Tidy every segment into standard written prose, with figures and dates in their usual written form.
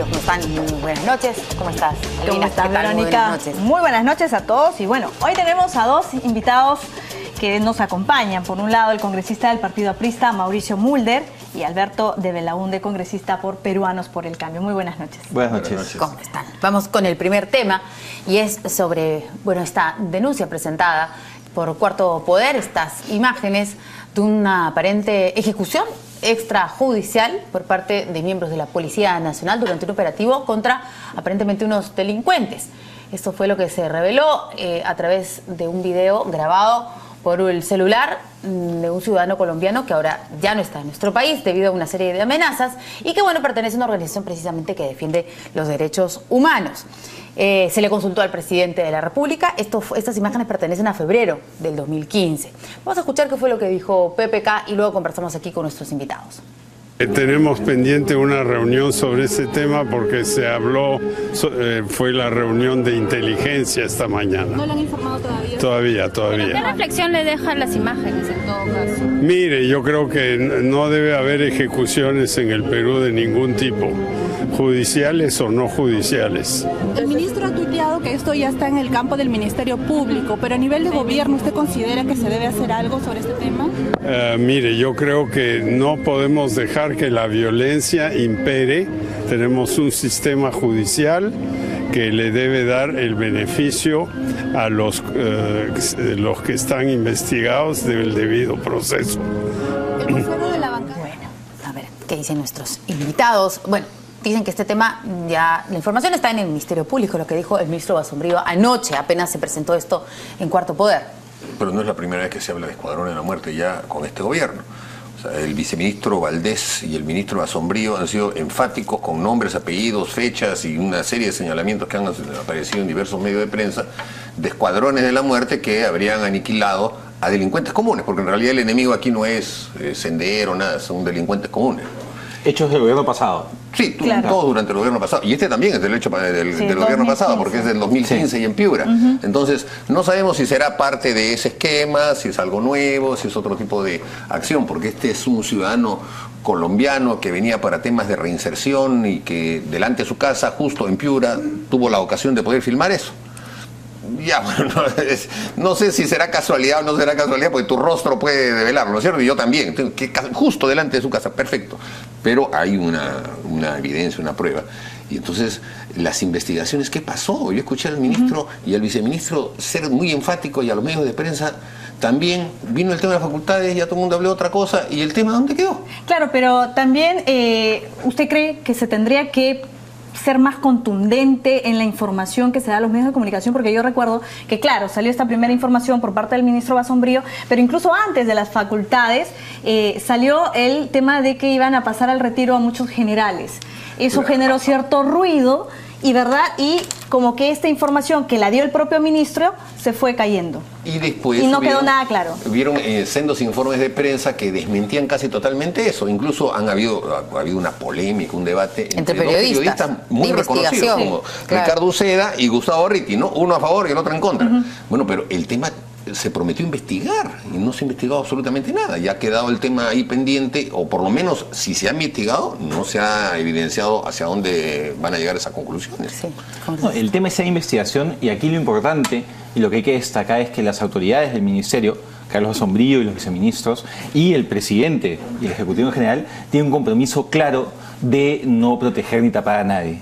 amigos? ¿Cómo están? Muy buenas noches. ¿Cómo estás, Albina? ¿Cómo estás, ¿Qué tal? Verónica? Muy buenas noches. Muy buenas noches a todos. Y bueno, hoy tenemos a dos invitados que nos acompañan. Por un lado, el congresista del Partido Aprista, Mauricio Mulder, y Alberto de Belaúnde, congresista por Peruanos por el Cambio. Muy buenas noches. Buenas noches. ¿Cómo están? Vamos con el primer tema y es sobre, bueno, esta denuncia presentada por Cuarto Poder, estas imágenes de una aparente ejecución extrajudicial por parte de miembros de la Policía Nacional durante un operativo contra aparentemente unos delincuentes. Esto fue lo que se reveló a través de un video grabado por el celular de un ciudadano colombiano que ahora ya no está en nuestro país debido a una serie de amenazas y que, bueno, pertenece a una organización precisamente que defiende los derechos humanos. Se le consultó al presidente de la República. Estas imágenes pertenecen a febrero del 2015. Vamos a escuchar qué fue lo que dijo PPK y luego conversamos aquí con nuestros invitados. Tenemos pendiente una reunión sobre ese tema porque se habló, fue la reunión de inteligencia esta mañana. ¿No lo han informado todavía? Todavía. ¿Qué reflexión le dejan las imágenes en todo caso? Mire, yo creo que no debe haber ejecuciones en el Perú de ningún tipo, judiciales o no judiciales. El ministro ha tuiteado que esto ya está en el campo del Ministerio Público, pero a nivel de gobierno, ¿usted considera que se debe hacer algo sobre este tema? Mire, yo creo que no podemos dejar que la violencia impere. Tenemos un sistema judicial que le debe dar el beneficio a los que están investigados del debido proceso. El vocero de la bancada. Bueno, a ver, ¿qué dicen nuestros invitados? Bueno, dicen que este tema ya, la información está en el Ministerio Público, lo que dijo el ministro Basombrío anoche, apenas se presentó esto en Cuarto Poder. Pero no es la primera vez que se habla de escuadrones de la muerte ya con este gobierno. O sea, el viceministro Valdés y el ministro Basombrío han sido enfáticos con nombres, apellidos, fechas y una serie de señalamientos que han aparecido en diversos medios de prensa de escuadrones de la muerte que habrían aniquilado a delincuentes comunes, porque en realidad el enemigo aquí no es Sendero, nada, son delincuentes comunes. Hechos del gobierno pasado. Sí, claro. Todo durante el gobierno pasado. Y este también es del hecho del gobierno pasado, porque es del 2015 y en Piura. Entonces, no sabemos si será parte de ese esquema, si es algo nuevo, si es otro tipo de acción, porque este es un ciudadano colombiano que venía para temas de reinserción y que delante de su casa, justo en Piura, tuvo la ocasión de poder filmar eso. Ya, bueno, no sé si será casualidad o no será casualidad, porque tu rostro puede develarlo, ¿no es cierto? Y yo también, justo delante de su casa, perfecto. Pero hay una evidencia, una prueba. Y entonces, las investigaciones, ¿qué pasó? Yo escuché al ministro y al viceministro ser muy enfáticos y a los medios de prensa también. Vino el tema de las facultades, ya todo el mundo habló de otra cosa. ¿Y el tema dónde quedó? Claro, pero también, ¿usted cree que se tendría que ser más contundente en la información que se da a los medios de comunicación? Porque yo recuerdo que, claro, salió esta primera información por parte del ministro Basombrío, pero incluso antes de las facultades salió el tema de que iban a pasar al retiro a muchos generales. Eso generó cierto ruido y, ¿verdad? Y como que esta información que la dio el propio ministro se fue cayendo. Y después no quedó nada claro. Vieron sendos informes de prensa que desmentían casi totalmente eso. Incluso ha habido una polémica, un debate entre dos periodistas muy reconocidos, como Ricardo Uceda y Gustavo Ritti, ¿no? Uno a favor y el otro en contra. Bueno, pero el tema se prometió investigar y no se ha investigado absolutamente nada. Ya ha quedado el tema ahí pendiente, o por lo menos si se ha investigado, no se ha evidenciado hacia dónde van a llegar esas conclusiones. Sí. No, el tema es la investigación, y aquí lo importante y lo que hay que destacar es que las autoridades del ministerio, Carlos Basombrío y los viceministros, y el presidente y el ejecutivo en general, tienen un compromiso claro de no proteger ni tapar a nadie.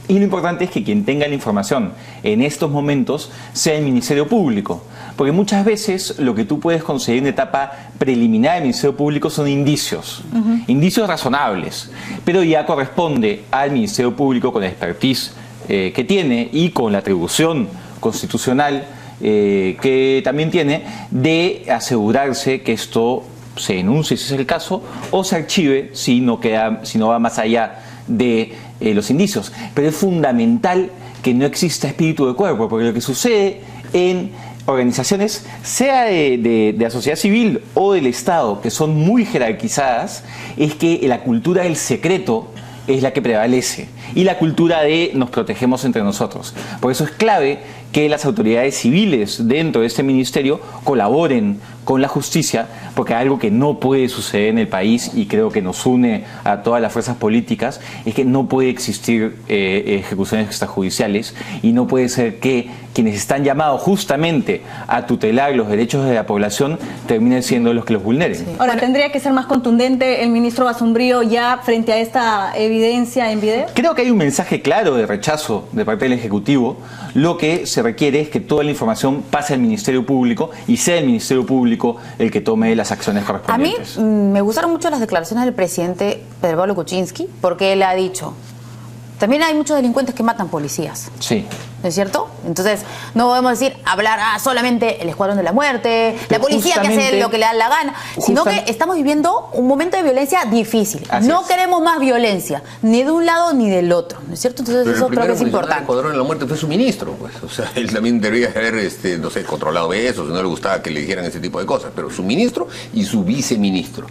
Y lo importante es que quien tenga la información en estos momentos sea el Ministerio Público, porque muchas veces lo que tú puedes conseguir en etapa preliminar del Ministerio Público son indicios, indicios razonables, pero ya corresponde al Ministerio Público, con la expertise que tiene y con la atribución constitucional que también tiene, de asegurarse que esto se denuncie si es el caso o se archive si no va más allá de los indicios. Pero es fundamental que no exista espíritu de cuerpo, porque lo que sucede en organizaciones, sea de la sociedad civil o del Estado, que son muy jerarquizadas, es que la cultura del secreto es la que prevalece, y la cultura de nos protegemos entre nosotros. Por eso es clave que las autoridades civiles dentro de este ministerio colaboren con la justicia, porque algo que no puede suceder en el país, y creo que nos une a todas las fuerzas políticas, es que no puede existir ejecuciones extrajudiciales, y no puede ser que quienes están llamados justamente a tutelar los derechos de la población terminen siendo los que los vulneren. Sí. Ahora, ¿tendría que ser más contundente el ministro Basombrío ya frente a esta evidencia en video? Creo que hay un mensaje claro de rechazo de parte del Ejecutivo. Lo que se requiere es que toda la información pase al Ministerio Público y sea el Ministerio Público el que tome las acciones correspondientes. A mí me gustaron mucho las declaraciones del presidente Pedro Pablo Kuczynski, porque él ha dicho, también hay muchos delincuentes que matan policías. Sí. ¿No es cierto? Entonces, no podemos decir, hablar solamente el Escuadrón de la Muerte, la policía que hace lo que le da la gana, sino que estamos viviendo un momento de violencia difícil. No queremos más violencia, ni de un lado ni del otro, ¿no es cierto? Entonces, eso creo que es importante. El Escuadrón de la Muerte fue su ministro, pues. O sea, él también debería haber, no sé, controlado eso, si no le gustaba que le dijeran ese tipo de cosas, pero su ministro y su viceministro.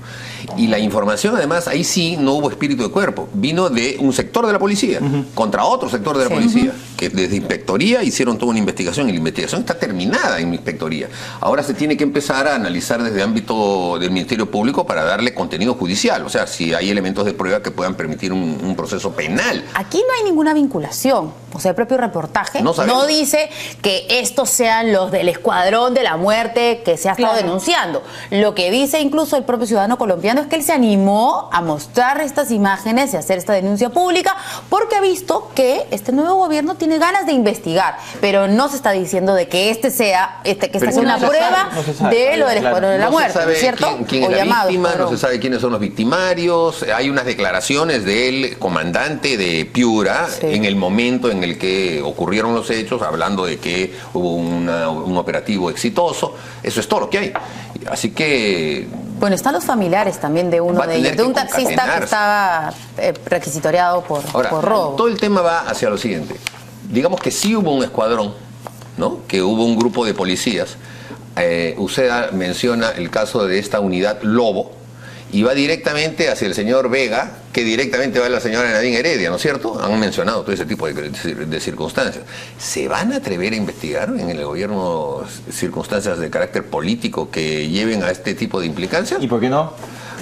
Y la información, además, ahí sí no hubo espíritu de cuerpo, vino de un sector de la policía contra otro sector de la policía, que desde inspectoría hicieron toda una investigación, y la investigación está terminada en inspectoría. Ahora se tiene que empezar a analizar desde el ámbito del Ministerio Público para darle contenido judicial, o sea, si hay elementos de prueba que puedan permitir un proceso penal. Aquí no hay ninguna vinculación, o sea, el propio reportaje no dice que estos sean los del Escuadrón de la Muerte que se ha estado denunciando. Lo que dice incluso el propio ciudadano colombiano es que él se animó a mostrar estas imágenes y hacer esta denuncia pública porque ha visto que este nuevo gobierno tiene ganas de investigar, pero no se está diciendo de que esta sea una prueba de lo del Escuadrón de la Muerte, ¿no es cierto? ¿Quién es la víctima? No se sabe quiénes son los victimarios. Hay unas declaraciones del comandante de Piura en el momento en el que ocurrieron los hechos, hablando de que hubo un operativo exitoso. Eso es todo lo que hay. Así que... Bueno, están los familiares también de uno de ellos, de un taxista que estaba requisitoriado por robo. Todo el tema va hacia lo siguiente. Digamos que sí hubo un escuadrón, ¿no? Que hubo un grupo de policías. Usted menciona el caso de esta unidad Lobo, y va directamente hacia el señor Vega, que directamente va a la señora Nadine Heredia, ¿no es cierto? Han mencionado todo ese tipo de circunstancias. ¿Se van a atrever a investigar en el gobierno circunstancias de carácter político que lleven a este tipo de implicancias? ¿Y por qué no?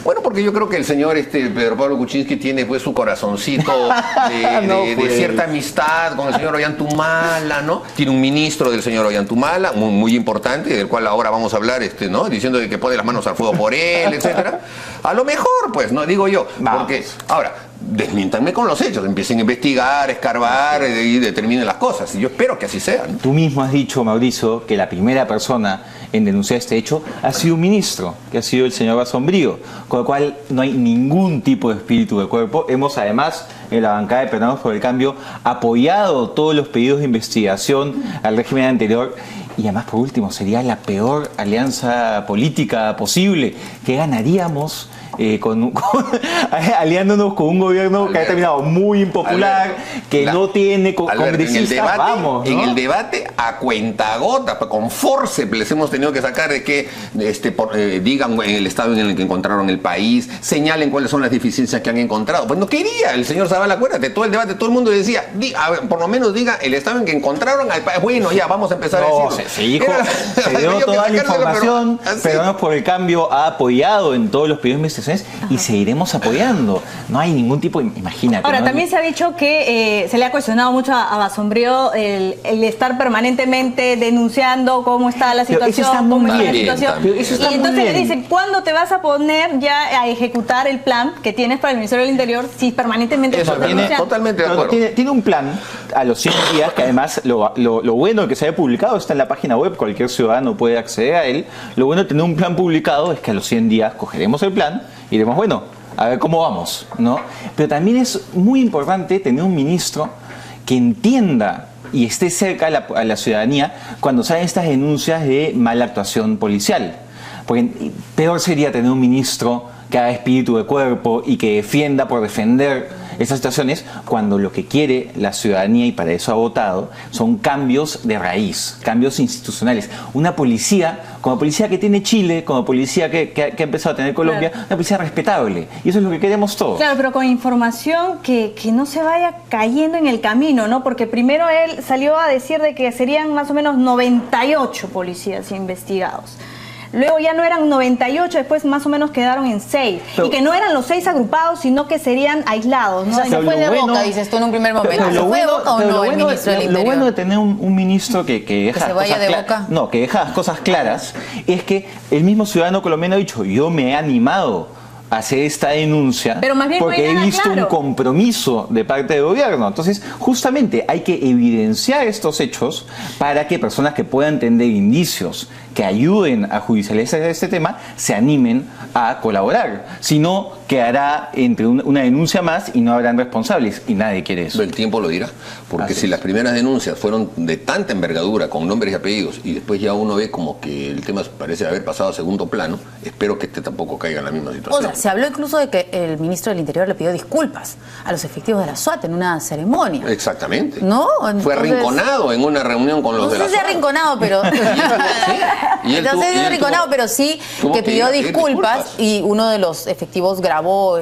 Bueno, porque yo creo que el señor Pedro Pablo Kuczynski tiene pues su corazoncito de cierta amistad con el señor Ollantumala, ¿no? Tiene un ministro del señor Ollantumala, muy importante, del cual ahora vamos a hablar, ¿no? Diciendo que pone las manos al fuego por él, etcétera. A lo mejor, pues, no digo yo. Porque, ahora, desmiéntanme con los hechos, empiecen a investigar, escarbar y determinen las cosas. Y yo espero que así sea, ¿no? Tú mismo has dicho, Mauricio, que la primera persona en denunciar este hecho ha sido un ministro, que ha sido el señor Basombrío, con lo cual no hay ningún tipo de espíritu de cuerpo. Hemos además, en la bancada de Peruanos por el Cambio, apoyado todos los pedidos de investigación al régimen anterior. Y además, por último, sería la peor alianza política posible, que ganaríamos aliándonos con un gobierno que ha terminado muy impopular, que no tiene congresistas. En el debate a cuentagotas, con forceps les hemos tenido que sacar de que digan el estado en el que encontraron el país, señalen cuáles son las deficiencias que han encontrado. Pues no quería el señor Zavala, acuérdate, todo el debate, todo el mundo decía, por lo menos diga el estado en que encontraron al país. Bueno, ya vamos a empezar a decirlo. Se dio toda la información, Peruanos por el Cambio ha apoyado en todos los pedidos de investigación y seguiremos apoyando. No hay ningún tipo de... Imagínate. Ahora, también se ha dicho que se le ha cuestionado mucho a Basombrío el estar permanentemente denunciando cómo está la situación, cómo está la situación. Y entonces le dicen, ¿cuándo te vas a poner ya a ejecutar el plan que tienes para el Ministerio del Interior si permanentemente estás denunciando? Totalmente de acuerdo. Tiene un plan a los 100 días, que además lo bueno que se haya publicado está en la página web, cualquier ciudadano puede acceder a él. Lo bueno de tener un plan publicado es que a los 100 días cogeremos el plan y diremos, bueno, a ver cómo vamos, ¿no? Pero también es muy importante tener un ministro que entienda y esté cerca a la ciudadanía cuando salen estas denuncias de mala actuación policial. Porque peor sería tener un ministro que haga espíritu de cuerpo y que defienda por defender estas situaciones cuando lo que quiere la ciudadanía, y para eso ha votado, son cambios de raíz, cambios institucionales. Una policía, como policía que tiene Chile, como policía que ha empezado a tener Colombia, claro, una policía respetable. Y eso es lo que queremos todos. Claro, pero con información que no se vaya cayendo en el camino, ¿no? Porque primero él salió a decir de que serían más o menos 98 policías investigados. Luego ya no eran 98, después más o menos quedaron en 6. Y que no eran los 6 agrupados, sino que serían aislados, ¿no? O sea, se fue de boca, dices tú en un primer momento. ¿Se fue de boca o no el ministro del Interior? Lo bueno de tener un ministro que deja se vaya de boca. No, que deja las cosas claras, es que el mismo ciudadano colombiano ha dicho, yo me he animado a hacer esta denuncia, pero más bien porque he visto un compromiso de parte del gobierno. Entonces, justamente hay que evidenciar estos hechos para que personas que puedan tener indicios que ayuden a judicializar este tema se animen a colaborar. Si no, quedará entre una denuncia más y no habrán responsables, y nadie quiere eso. El tiempo lo dirá, porque si las primeras denuncias fueron de tanta envergadura, con nombres y apellidos, y después ya uno ve como que el tema parece haber pasado a segundo plano, espero que este tampoco caiga en la misma situación. O sea, se habló incluso de que el ministro del Interior le pidió disculpas a los efectivos de la SWAT en una ceremonia. Exactamente. ¿No? Entonces, fue arrinconado en una reunión con los de la SWAT. No sé si arrinconado, pero... Entonces es arrinconado, pero sí que pidió disculpas, y uno de los efectivos grabó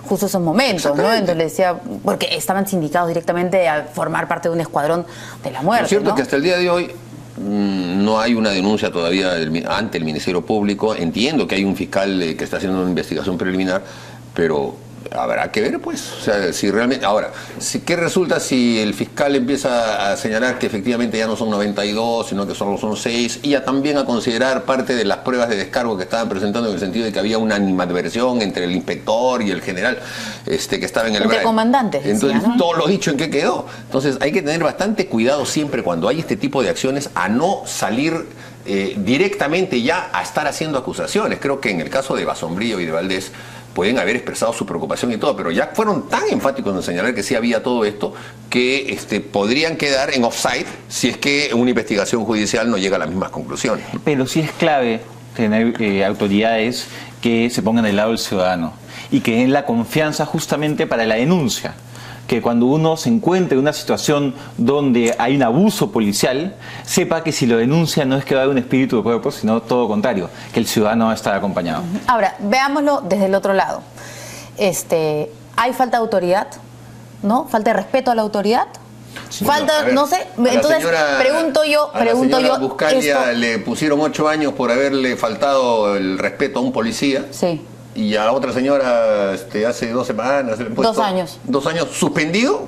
justo esos momentos, ¿no? Entonces le decía, porque estaban sindicados directamente a formar parte de un escuadrón de la muerte. Lo cierto, ¿no?, es que hasta el día de hoy no hay una denuncia todavía ante el Ministerio Público. Entiendo que hay un fiscal que está haciendo una investigación preliminar, pero habrá que ver, pues, o sea, si realmente... Ahora, ¿qué resulta si el fiscal empieza a señalar que efectivamente ya no son 92, sino que solo son 6, y ya también a considerar parte de las pruebas de descargo que estaban presentando, en el sentido de que había una animadversión entre el inspector y el general que estaba en el entre comandantes, entonces, decía, ¿no? Todo lo dicho, ¿en qué quedó? Entonces, hay que tener bastante cuidado siempre cuando hay este tipo de acciones a no salir directamente ya a estar haciendo acusaciones. Creo que en el caso de Basombrío y de Valdés pueden haber expresado su preocupación y todo, pero ya fueron tan enfáticos en señalar que sí había todo esto, que podrían quedar en offside si es que una investigación judicial no llega a las mismas conclusiones. Pero sí es clave tener autoridades que se pongan del lado del ciudadano y que den la confianza justamente para la denuncia. Que cuando uno se encuentre en una situación donde hay un abuso policial, sepa que si lo denuncia no es que va a haber un espíritu de cuerpo, sino todo lo contrario, que el ciudadano va a estar acompañado. Ahora, veámoslo desde el otro lado. ¿Hay falta de autoridad? ¿No? ¿Falta de respeto a la autoridad? Sí, falta, ver, no sé, entonces pregunto yo, a la señora Buscalia le pusieron 8 años por haberle faltado el respeto a un policía. Sí. Y a la otra señora hace 2 semanas... 2 años. 2 años suspendido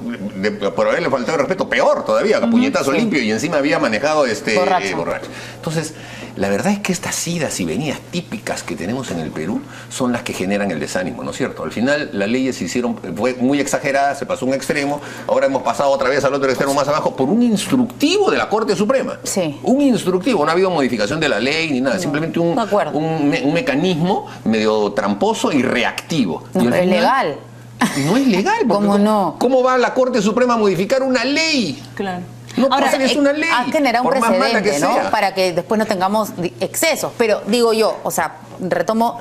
por haberle faltado el respeto, peor todavía, puñetazo limpio, y encima había manejado borracho. Entonces, la verdad es que estas idas y venidas típicas que tenemos en el Perú son las que generan el desánimo, ¿no es cierto? Al final las leyes fue muy exagerada, se pasó un extremo, ahora hemos pasado otra vez al otro extremo más abajo por un instructivo de la Corte Suprema. Sí. Un instructivo, no ha habido modificación de la ley ni nada, no, simplemente un mecanismo medio tramposo y reactivo. No, y pero es legal. No es legal. ¿Cómo no? ¿Cómo va la Corte Suprema a modificar una ley? Claro. No, ahora, es una ley. Ha generado un precedente, ¿no? Para que después no tengamos excesos. Pero digo yo, o sea, retomo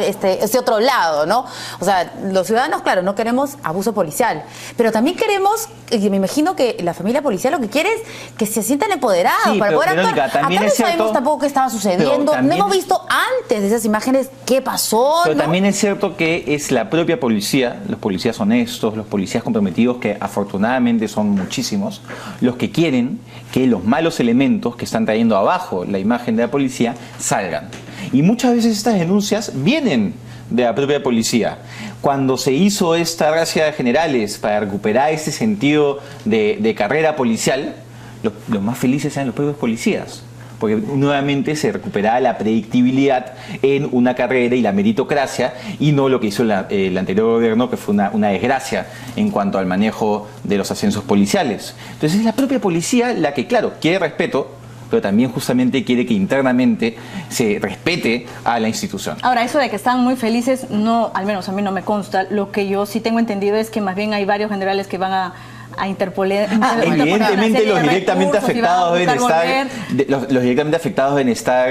este otro lado, ¿no? O sea, los ciudadanos, claro, no queremos abuso policial, pero también queremos, y me imagino que la familia policial lo que quiere es que se sientan empoderados para poder actuar. Acá no sabemos tampoco qué estaba sucediendo, no hemos visto antes de esas imágenes qué pasó. Pero ¿no? también es cierto que es la propia policía, los policías honestos, los policías comprometidos, que afortunadamente son muchísimos, los que quieren que los malos elementos que están trayendo abajo la imagen de la policía salgan. Y muchas veces estas denuncias vienen de la propia policía. Cuando se hizo esta gracia de generales para recuperar ese sentido de carrera policial, los más felices eran los propios policías, porque nuevamente se recuperaba la predictibilidad en una carrera y la meritocracia, y no lo que hizo el anterior gobierno, que fue una desgracia en cuanto al manejo de los ascensos policiales. Entonces es la propia policía la que, claro, quiere respeto, pero también justamente quiere que internamente se respete a la institución. Ahora, eso de que están muy felices, no, al menos a mí no me consta. Lo que yo sí tengo entendido es que más bien hay varios generales que van a a interponer. Evidentemente los directamente afectados deben estar, los directamente afectados deben estar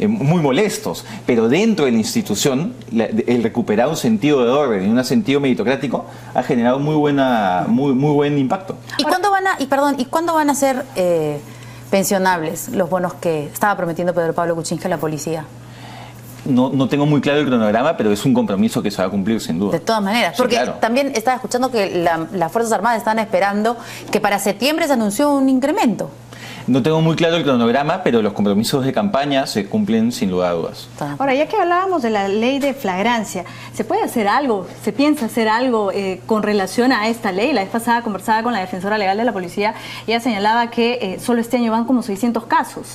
muy molestos, pero dentro de la institución el recuperar un sentido de orden y un sentido meritocrático ha generado muy buen impacto. ¿Y cuándo van a ser pensionables los bonos que estaba prometiendo Pedro Pablo Kuczynski a la policía? No tengo muy claro el cronograma, pero es un compromiso que se va a cumplir sin duda. De todas maneras, Sí, porque claro. también estaba escuchando que las Fuerzas Armadas están esperando que para septiembre se anunció un incremento. No tengo muy claro el cronograma, pero los compromisos de campaña se cumplen sin lugar a dudas. Ahora, ya que hablábamos de la ley de flagrancia, ¿se puede hacer algo, se piensa hacer algo con relación a esta ley? La vez pasada conversaba con la defensora legal de la policía, ella señalaba que solo este año van como 600 casos.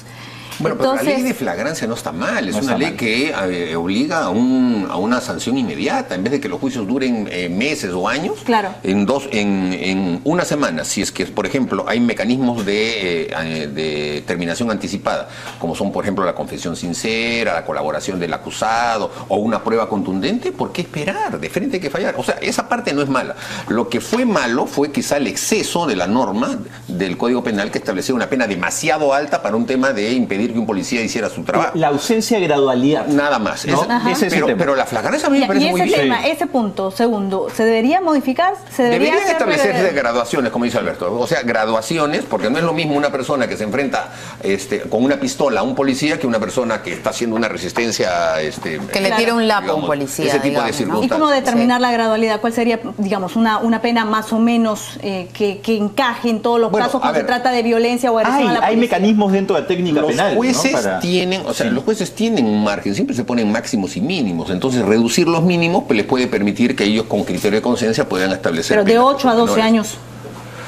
Bueno, Entonces, pero la ley de flagrancia no está mal, es No una está ley mal. que obliga a una sanción inmediata, en vez de que los juicios duren meses o años, Claro. en una semana, si es que, por ejemplo, hay mecanismos de terminación anticipada, como son, por ejemplo, la confesión sincera, la colaboración del acusado o una prueba contundente, ¿por qué esperar? De frente hay que fallar. O sea, esa parte no es mala. Lo que fue malo fue quizá el exceso de la norma del Código Penal que establecía una pena demasiado alta para un tema de impedir que un policía hiciera su trabajo. La ausencia de gradualidad. Nada más. ¿No? Ese es el tema. Pero la flagrancia a mí me parece muy ese bien. tema, ese punto, segundo, ¿se debería modificar? ¿Se Deberían hacer, establecerse graduaciones, como dice Alberto. O sea, graduaciones, porque no es lo mismo una persona que se enfrenta con una pistola a un policía que una persona que está haciendo una resistencia. Que le tire un lapo a un policía. Ese tipo digamos, de ¿no? circunstancias. ¿Y cómo determinar la gradualidad? ¿Cuál sería, digamos, una pena más o menos que encaje en todos los Bueno, casos a cuando se ver, trata de violencia o agresión a la Hay policía? mecanismos dentro de la técnica Los penal. jueces ¿no? Para- tienen, o sea, Sí. los jueces tienen un margen, siempre se ponen máximos y mínimos. Entonces, reducir los mínimos pues, les puede permitir que ellos, con criterio de conciencia, puedan establecer. Pero de penas 8 a 12 menores. años.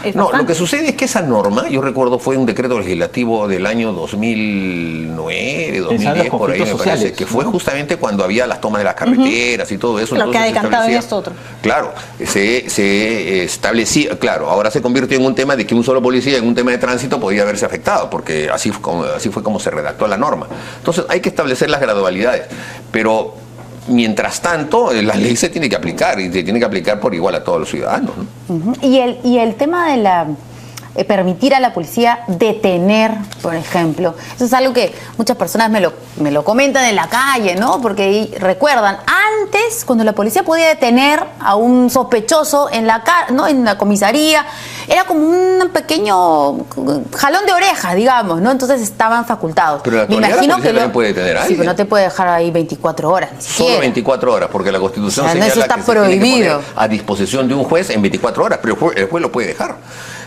Es No, bastante. lo que sucede es que esa norma, yo recuerdo, fue un decreto legislativo del año 2009, 2010, por ahí me conflictos parece, sociales, que fue ¿no? justamente cuando había las tomas de las carreteras y todo eso. Lo que entonces ha se decantado en establecía- esto otro. Claro, se establecía, claro, ahora se convirtió en un tema de que un solo policía en un tema de tránsito podía verse afectado, porque así fue como se redactó la norma. Entonces hay que establecer las gradualidades, pero mientras tanto la ley se tiene que aplicar y se tiene que aplicar por igual a todos los ciudadanos, ¿no? Ujú. Y el tema de la permitir a la policía detener, por ejemplo. Eso es algo que muchas personas me lo comentan en la calle, ¿no? Porque recuerdan, antes, cuando la policía podía detener a un sospechoso en la comisaría, era como un pequeño jalón de orejas, digamos, ¿no? Entonces estaban facultados. Pero en la actualidad la policía también puede detener a Sí, alguien. pero no te puede dejar ahí 24 horas, ni Solo siquiera. 24 horas, porque la Constitución O sea, no, eso señala está que se tiene que prohibido. poner a disposición de un juez en 24 horas, pero el juez lo puede dejar.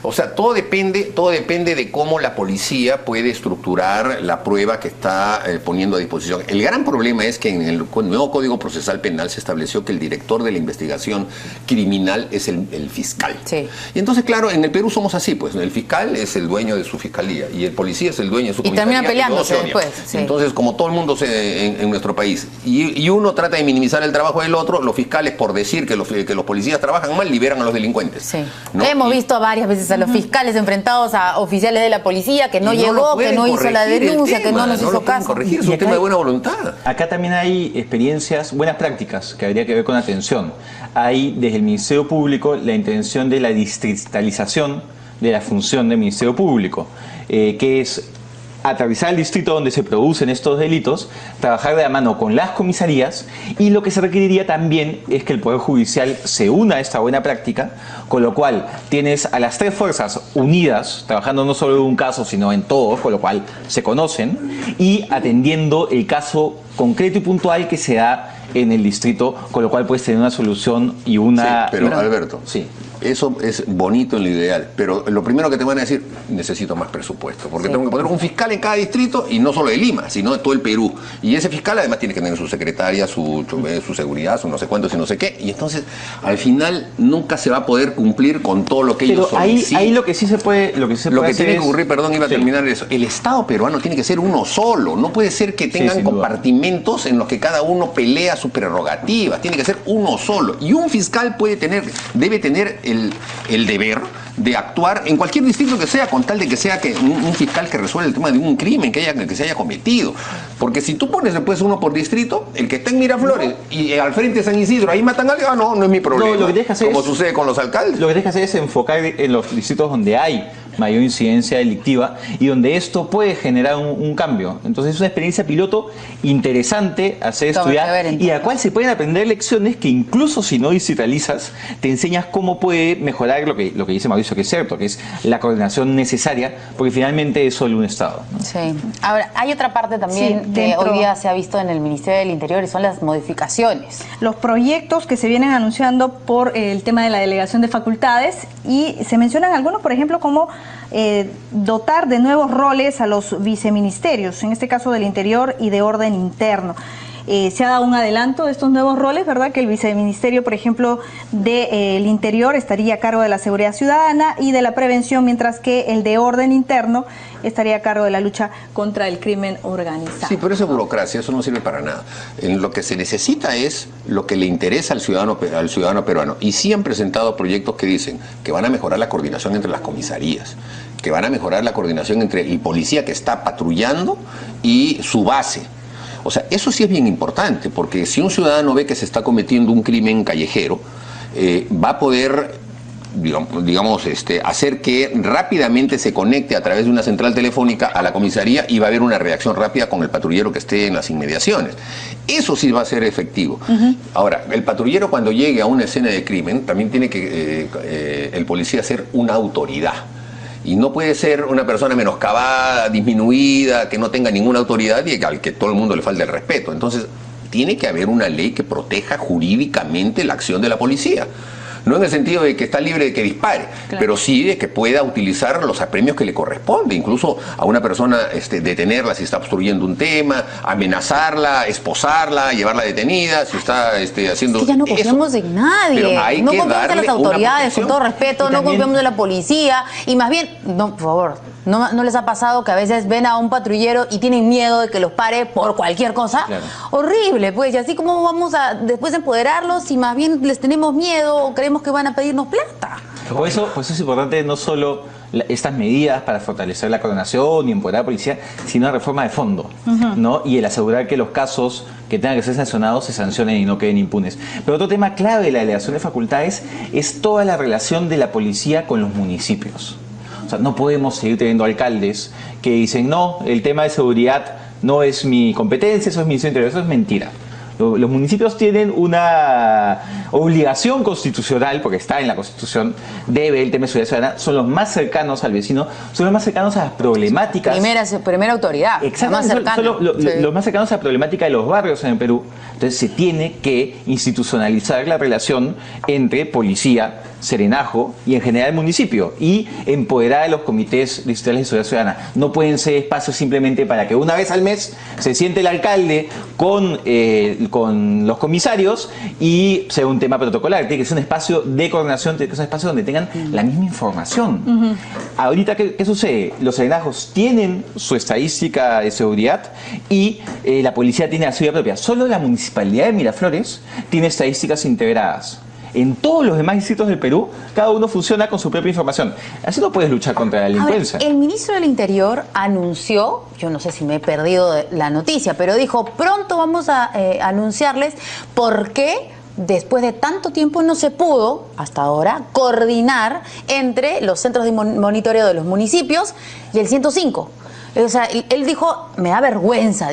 O sea, todo depende de cómo la policía puede estructurar la prueba que está poniendo a disposición. El gran problema es que en el nuevo Código Procesal Penal se estableció que el director de la investigación criminal es el fiscal. Sí. Y entonces, claro, en el Perú somos así, pues, el fiscal es el dueño de su fiscalía y el policía es el dueño de su Y comisaría. termina peleándose todos se odian. después, sí. Entonces, como todo el mundo en nuestro país, y uno trata de minimizar el trabajo del otro, los fiscales, por decir que los policías trabajan mal, liberan a los delincuentes. Sí. ¿no? Hemos Y- visto varias veces a los fiscales enfrentados a oficiales de la policía que no y lo llegó, que pueden no hizo la corregir el denuncia, que tema, no nos lo hizo pueden caso. corregir, es Y un acá tema de hay- buena voluntad. Acá también hay experiencias, buenas prácticas que habría que ver con atención. Hay desde el Ministerio Público la intención de la distritalización de la función del Ministerio Público, que es aterrizar el distrito donde se producen estos delitos, trabajar de la mano con las comisarías, y lo que se requeriría también es que el Poder Judicial se una a esta buena práctica, con lo cual tienes a las tres fuerzas unidas, trabajando no solo en un caso, sino en todos, con lo cual se conocen, y atendiendo el caso concreto y puntual que se da en el distrito, con lo cual puedes tener una solución y una... Sí, pero Alberto, Sí. eso es bonito en lo ideal, pero lo primero que te van a decir, necesito más presupuesto, porque tengo que poner un fiscal en cada distrito, y no solo de Lima, sino de todo el Perú. Y ese fiscal además tiene que tener su secretaria, su seguridad, su no sé cuántos y no sé qué, y entonces al final nunca se va a poder cumplir con todo lo que ellos Pero ahí solicitan. lo que sí se puede... Lo que Tiene hacer que es- ocurrir, perdón, iba a Sí. terminar eso. El Estado peruano tiene que ser uno solo. No puede ser que tengan sin duda. compartimentos en los que cada uno pelea sus prerrogativas. Tiene que ser uno solo. Y un fiscal debe tener el deber de actuar en cualquier distrito que sea, con tal de que sea un fiscal que resuelva el tema de un crimen que se haya cometido. Porque si tú pones después uno por distrito, el que está en Miraflores y al frente de San Isidro, ahí matan a alguien, no es mi problema. No, lo que tienes que hacer como sucede con los alcaldes. Lo que tienes que hacer es enfocar en los distritos donde hay mayor incidencia delictiva y donde esto puede generar un cambio. Entonces es una experiencia piloto interesante hacer estudiar y a la cual se pueden aprender lecciones que incluso si no distritalizas, te enseñas cómo puede mejorar lo que dice Mauricio, que es cierto, que es la coordinación necesaria, porque finalmente es solo un Estado, ¿no? Sí. Ahora, hay otra parte también que hoy día se ha visto en el Ministerio del Interior y son las modificaciones. Los proyectos que se vienen anunciando por el tema de la delegación de facultades, y se mencionan algunos, por ejemplo, como dotar de nuevos roles a los viceministerios, en este caso del Interior y de Orden Interno. Se ha dado un adelanto de estos nuevos roles, ¿verdad? Que el viceministerio, por ejemplo, del Interior estaría a cargo de la seguridad ciudadana y de la prevención, mientras que el de Orden Interno estaría a cargo de la lucha contra el crimen organizado. Sí, pero eso es burocracia, eso no sirve para nada. Lo que se necesita es lo que le interesa al ciudadano peruano. Y sí han presentado proyectos que dicen que van a mejorar la coordinación entre las comisarías, que van a mejorar la coordinación entre el policía que está patrullando y su base. O sea, eso sí es bien importante, porque si un ciudadano ve que se está cometiendo un crimen callejero, va a poder, digamos, hacer que rápidamente se conecte a través de una central telefónica a la comisaría y va a haber una reacción rápida con el patrullero que esté en las inmediaciones. Eso sí va a ser efectivo. Ahora, el patrullero cuando llegue a una escena de crimen, también tiene que el policía ser una autoridad. Y no puede ser una persona menoscabada, disminuida, que no tenga ninguna autoridad y al que todo el mundo le falte el respeto. Entonces, tiene que haber una ley que proteja jurídicamente la acción de la policía. No en el sentido de que está libre de que dispare, claro, pero sí de que pueda utilizar los apremios que le corresponde, incluso a una persona detenerla si está obstruyendo un tema, amenazarla, esposarla, llevarla detenida, si está haciendo... Es que ya no confiamos en nadie, no confiamos en las autoridades, con todo respeto, no confiamos en la policía, y más bien, no, por favor, ¿no les ha pasado que a veces ven a un patrullero y tienen miedo de que los pare por cualquier cosa? Claro. Horrible, pues, y así como vamos a después empoderarlos si más bien les tenemos miedo o creemos que van a pedirnos plata. Por eso es importante no solo estas medidas para fortalecer la coordinación y empoderar a la policía, sino una reforma de fondo, ¿no? Y el asegurar que los casos que tengan que ser sancionados se sancionen y no queden impunes. Pero otro tema clave de la delegación de facultades es toda la relación de la policía con los municipios. O sea, no podemos seguir teniendo alcaldes que dicen, no, el tema de seguridad no es mi competencia, eso es mi Ministerio Interior. Eso es mentira. Los municipios tienen una obligación constitucional, porque está en la Constitución, de ver el tema de seguridad ciudadana, son los más cercanos al vecino, son los más cercanos a las problemáticas. Primera autoridad. Exactamente, son los más cercanos a la problemática de los barrios en el Perú. Entonces se tiene que institucionalizar la relación entre policía, serenajo y en general el municipio, y empoderar a los comités distritales de seguridad ciudadana. No pueden ser espacios simplemente para que una vez al mes se siente el alcalde con los comisarios y sea un tema protocolar. Tiene que ser un espacio de coordinación, tiene que ser un espacio donde tengan la misma información. Ahorita, ¿qué sucede? Los serenajos tienen su estadística de seguridad y la policía tiene la suya propia. Solo la municipalidad de Miraflores tiene estadísticas integradas. En todos los demás distritos del Perú, cada uno funciona con su propia información. Así no puedes luchar contra la delincuencia. El ministro del Interior anunció, yo no sé si me he perdido la noticia, pero dijo, pronto vamos a anunciarles por qué después de tanto tiempo no se pudo, hasta ahora, coordinar entre los centros de monitoreo de los municipios y el 105. O sea, él dijo, me da vergüenza,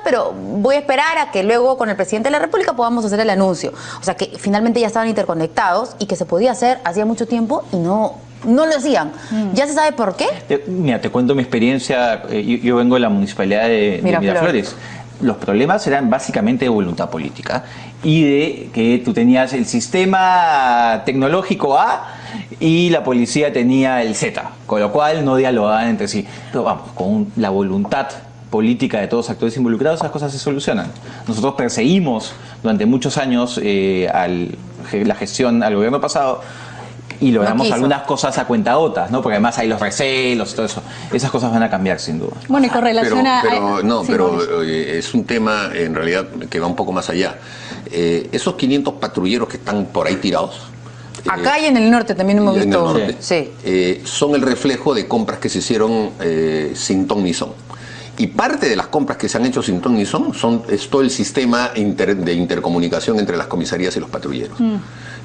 pero voy a esperar a que luego con el presidente de la República podamos hacer el anuncio. O sea, que finalmente ya estaban interconectados y que se podía hacer hacía mucho tiempo y no lo hacían. ¿Ya se sabe por qué? Mira, te cuento mi experiencia. Yo vengo de la municipalidad de Miraflores. Los problemas eran básicamente de voluntad política y de que tú tenías el sistema tecnológico A y la policía tenía el Z, con lo cual no dialogaban entre sí. Pero vamos, con la voluntad política de todos los actores involucrados, esas cosas se solucionan. Nosotros perseguimos durante muchos años la gestión al gobierno pasado y logramos algunas cosas a cuentagotas, ¿no? Porque además hay los recelos y todo eso. Esas cosas van a cambiar sin duda. Bueno, y con relación pero es un tema en realidad que va un poco más allá. Esos 500 patrulleros que están por ahí tirados, Acá y en el norte también hemos en el visto. norte, Sí. son el reflejo de compras que se hicieron sin ton ni son. Y parte de las compras que se han hecho sin ton ni son es todo el sistema de intercomunicación entre las comisarías y los patrulleros.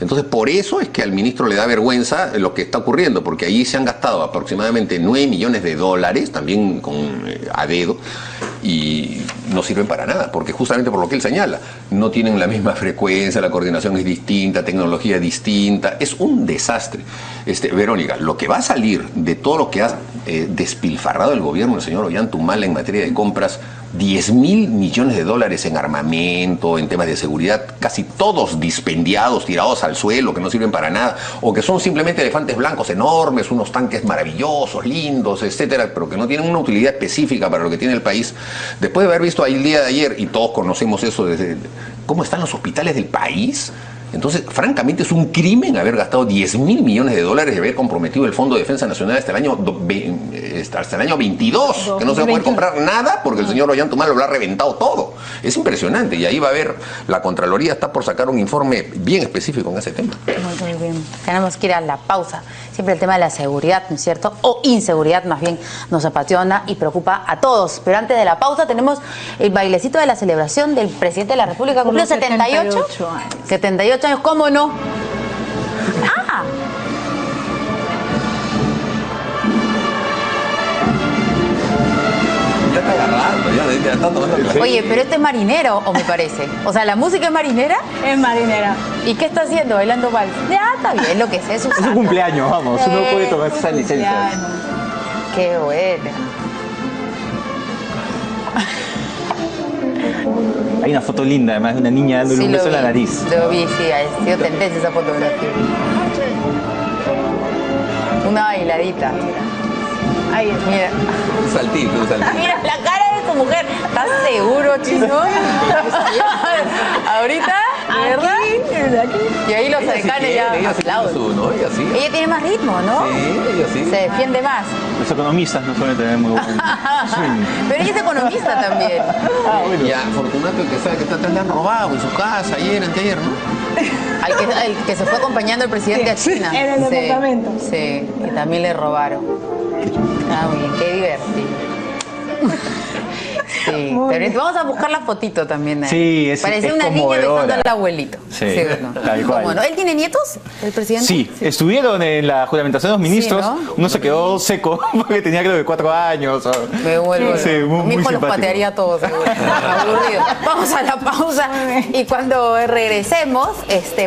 Entonces, por eso es que al ministro le da vergüenza lo que está ocurriendo, porque ahí se han gastado aproximadamente 9 millones de dólares, también a dedo, y no sirven para nada, porque justamente por lo que él señala, no tienen la misma frecuencia, la coordinación es distinta, tecnología distinta, es un desastre. Verónica, lo que va a salir de todo lo que ha despilfarrado el gobierno del señor Ollantumala en materia de compras, 10.000 millones de dólares en armamento, en temas de seguridad, casi todos dispendiados, tirados al suelo, que no sirven para nada, o que son simplemente elefantes blancos enormes, unos tanques maravillosos, lindos, etcétera, pero que no tienen una utilidad específica para lo que tiene el país. Después de haber visto ahí el día de ayer, y todos conocemos eso, desde cómo están los hospitales del país. Entonces, francamente, es un crimen haber gastado 10.000 millones de dólares y haber comprometido el Fondo de Defensa Nacional hasta el año 22, que no se va a poder comprar nada porque el señor Ollantumala lo ha reventado todo. Es impresionante, y ahí va a haber, la Contraloría está por sacar un informe bien específico en ese tema. Muy bien. Tenemos que ir a la pausa. Siempre el tema de la seguridad, ¿no es cierto? O inseguridad, más bien, nos apasiona y preocupa a todos. Pero antes de la pausa tenemos el bailecito de la celebración del presidente de la República. ¿Cumplió 78 años. 78 años, ¿cómo no? ¡Ah! Ya está agarrando, ya está tomando el... Oye, pero este es marinero, ¿o me parece? O sea, ¿la música es marinera? Es marinera. ¿Y qué está haciendo? ¿Bailando vals? Ya, está bien, lo que sé, es Es su cumpleaños, vamos, uno puede tomar esas licencias. Qué buena. Hay una foto linda, además, de una niña dándole un beso en la nariz. Lo vi, sí, ha sido tendencia esa fotografía. Una bailadita. Ahí, mira. Un saltito. Mira la cara de tu mujer. ¿Estás seguro, chino? ¿Ahorita? ¿De verdad? Y ahí los cercanos ya aplauden. Ella tiene más ritmo, ¿no? Sí, ella sí. Se defiende más. Los economistas no suelen tener muy buen swing. Pero ella es economista también. Y a Fortunato, el que sabe que le han robado en su casa anteayer, ¿no? Al que se fue acompañando el presidente a China. En el departamento. Sí, y también le robaron. Ah, muy bien, qué divertido. Sí, pero vamos a buscar la fotito también. Sí, Parecía es una niña conmovedora. besando al abuelito. Sí, ¿no? tal cual. Bueno, ¿él tiene nietos, el presidente? Sí, estuvieron en la juramentación de los ministros. Sí, ¿no? Uno se quedó seco porque tenía creo que 4 años. Me vuelvo. Sí, muy Mi hijo los simpático. patearía a todos. Aburrido. Vamos a la pausa y cuando regresemos,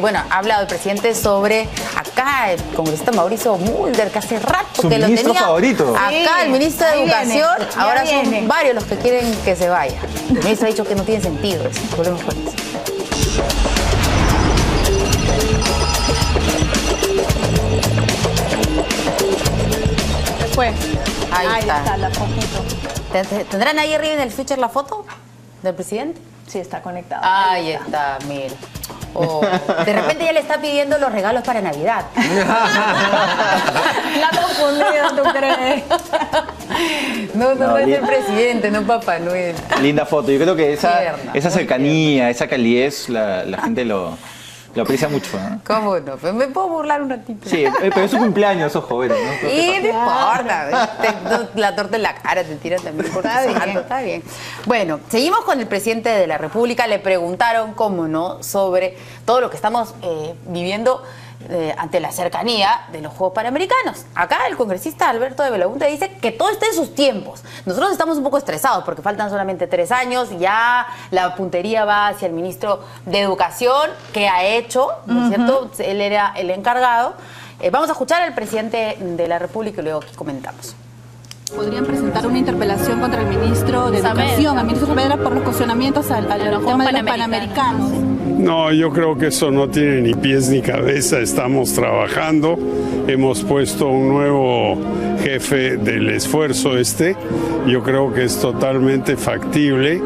bueno, ha hablado el presidente sobre acá el congresista Mauricio Mulder, que hace rato Su que lo ministro tenía. favorito. Acá el ministro de ahí Educación, viene, ya ahora viene. son varios los que quieren que se vaya. El ministro ha dicho que no tiene sentido eso. Volvemos con eso. Después. Ahí está. está la fotito. ¿Tendrán ahí arriba en el switcher la foto del presidente? Sí, está conectado. Ahí está, mira. Oh, de repente ya le está pidiendo los regalos para Navidad. La confundida, ¿tú crees? No No, es el presidente, no Papá Noel. Linda foto. Yo creo que Tierna, esa muy cercanía, esa calidez, la gente lo aprecia mucho, ¿no? ¿Cómo no? Pues me puedo burlar un ratito. Sí, pero es su cumpleaños, ojo, bueno, ¿no? Y no importa, la torta en la cara te tira también por Está tu bien. santo, está bien. Bueno, seguimos con el presidente de la República. Le preguntaron, cómo no, sobre todo lo que estamos viviendo ante la cercanía de los Juegos Panamericanos. Acá el congresista Alberto de Belaunte dice que todo está en sus tiempos. Nosotros estamos un poco estresados porque faltan solamente 3 años, ya la puntería va hacia el ministro de Educación, que ha hecho, ¿no es cierto? Él era el encargado. Vamos a escuchar al presidente de la República y luego aquí comentamos. Podrían presentar una interpelación contra el ministro de Educación, al ministro Saavedra, por los cuestionamientos al tema de los Panamericanos. No, yo creo que eso no tiene ni pies ni cabeza. Estamos trabajando. Hemos puesto un nuevo jefe del esfuerzo Yo creo que es totalmente factible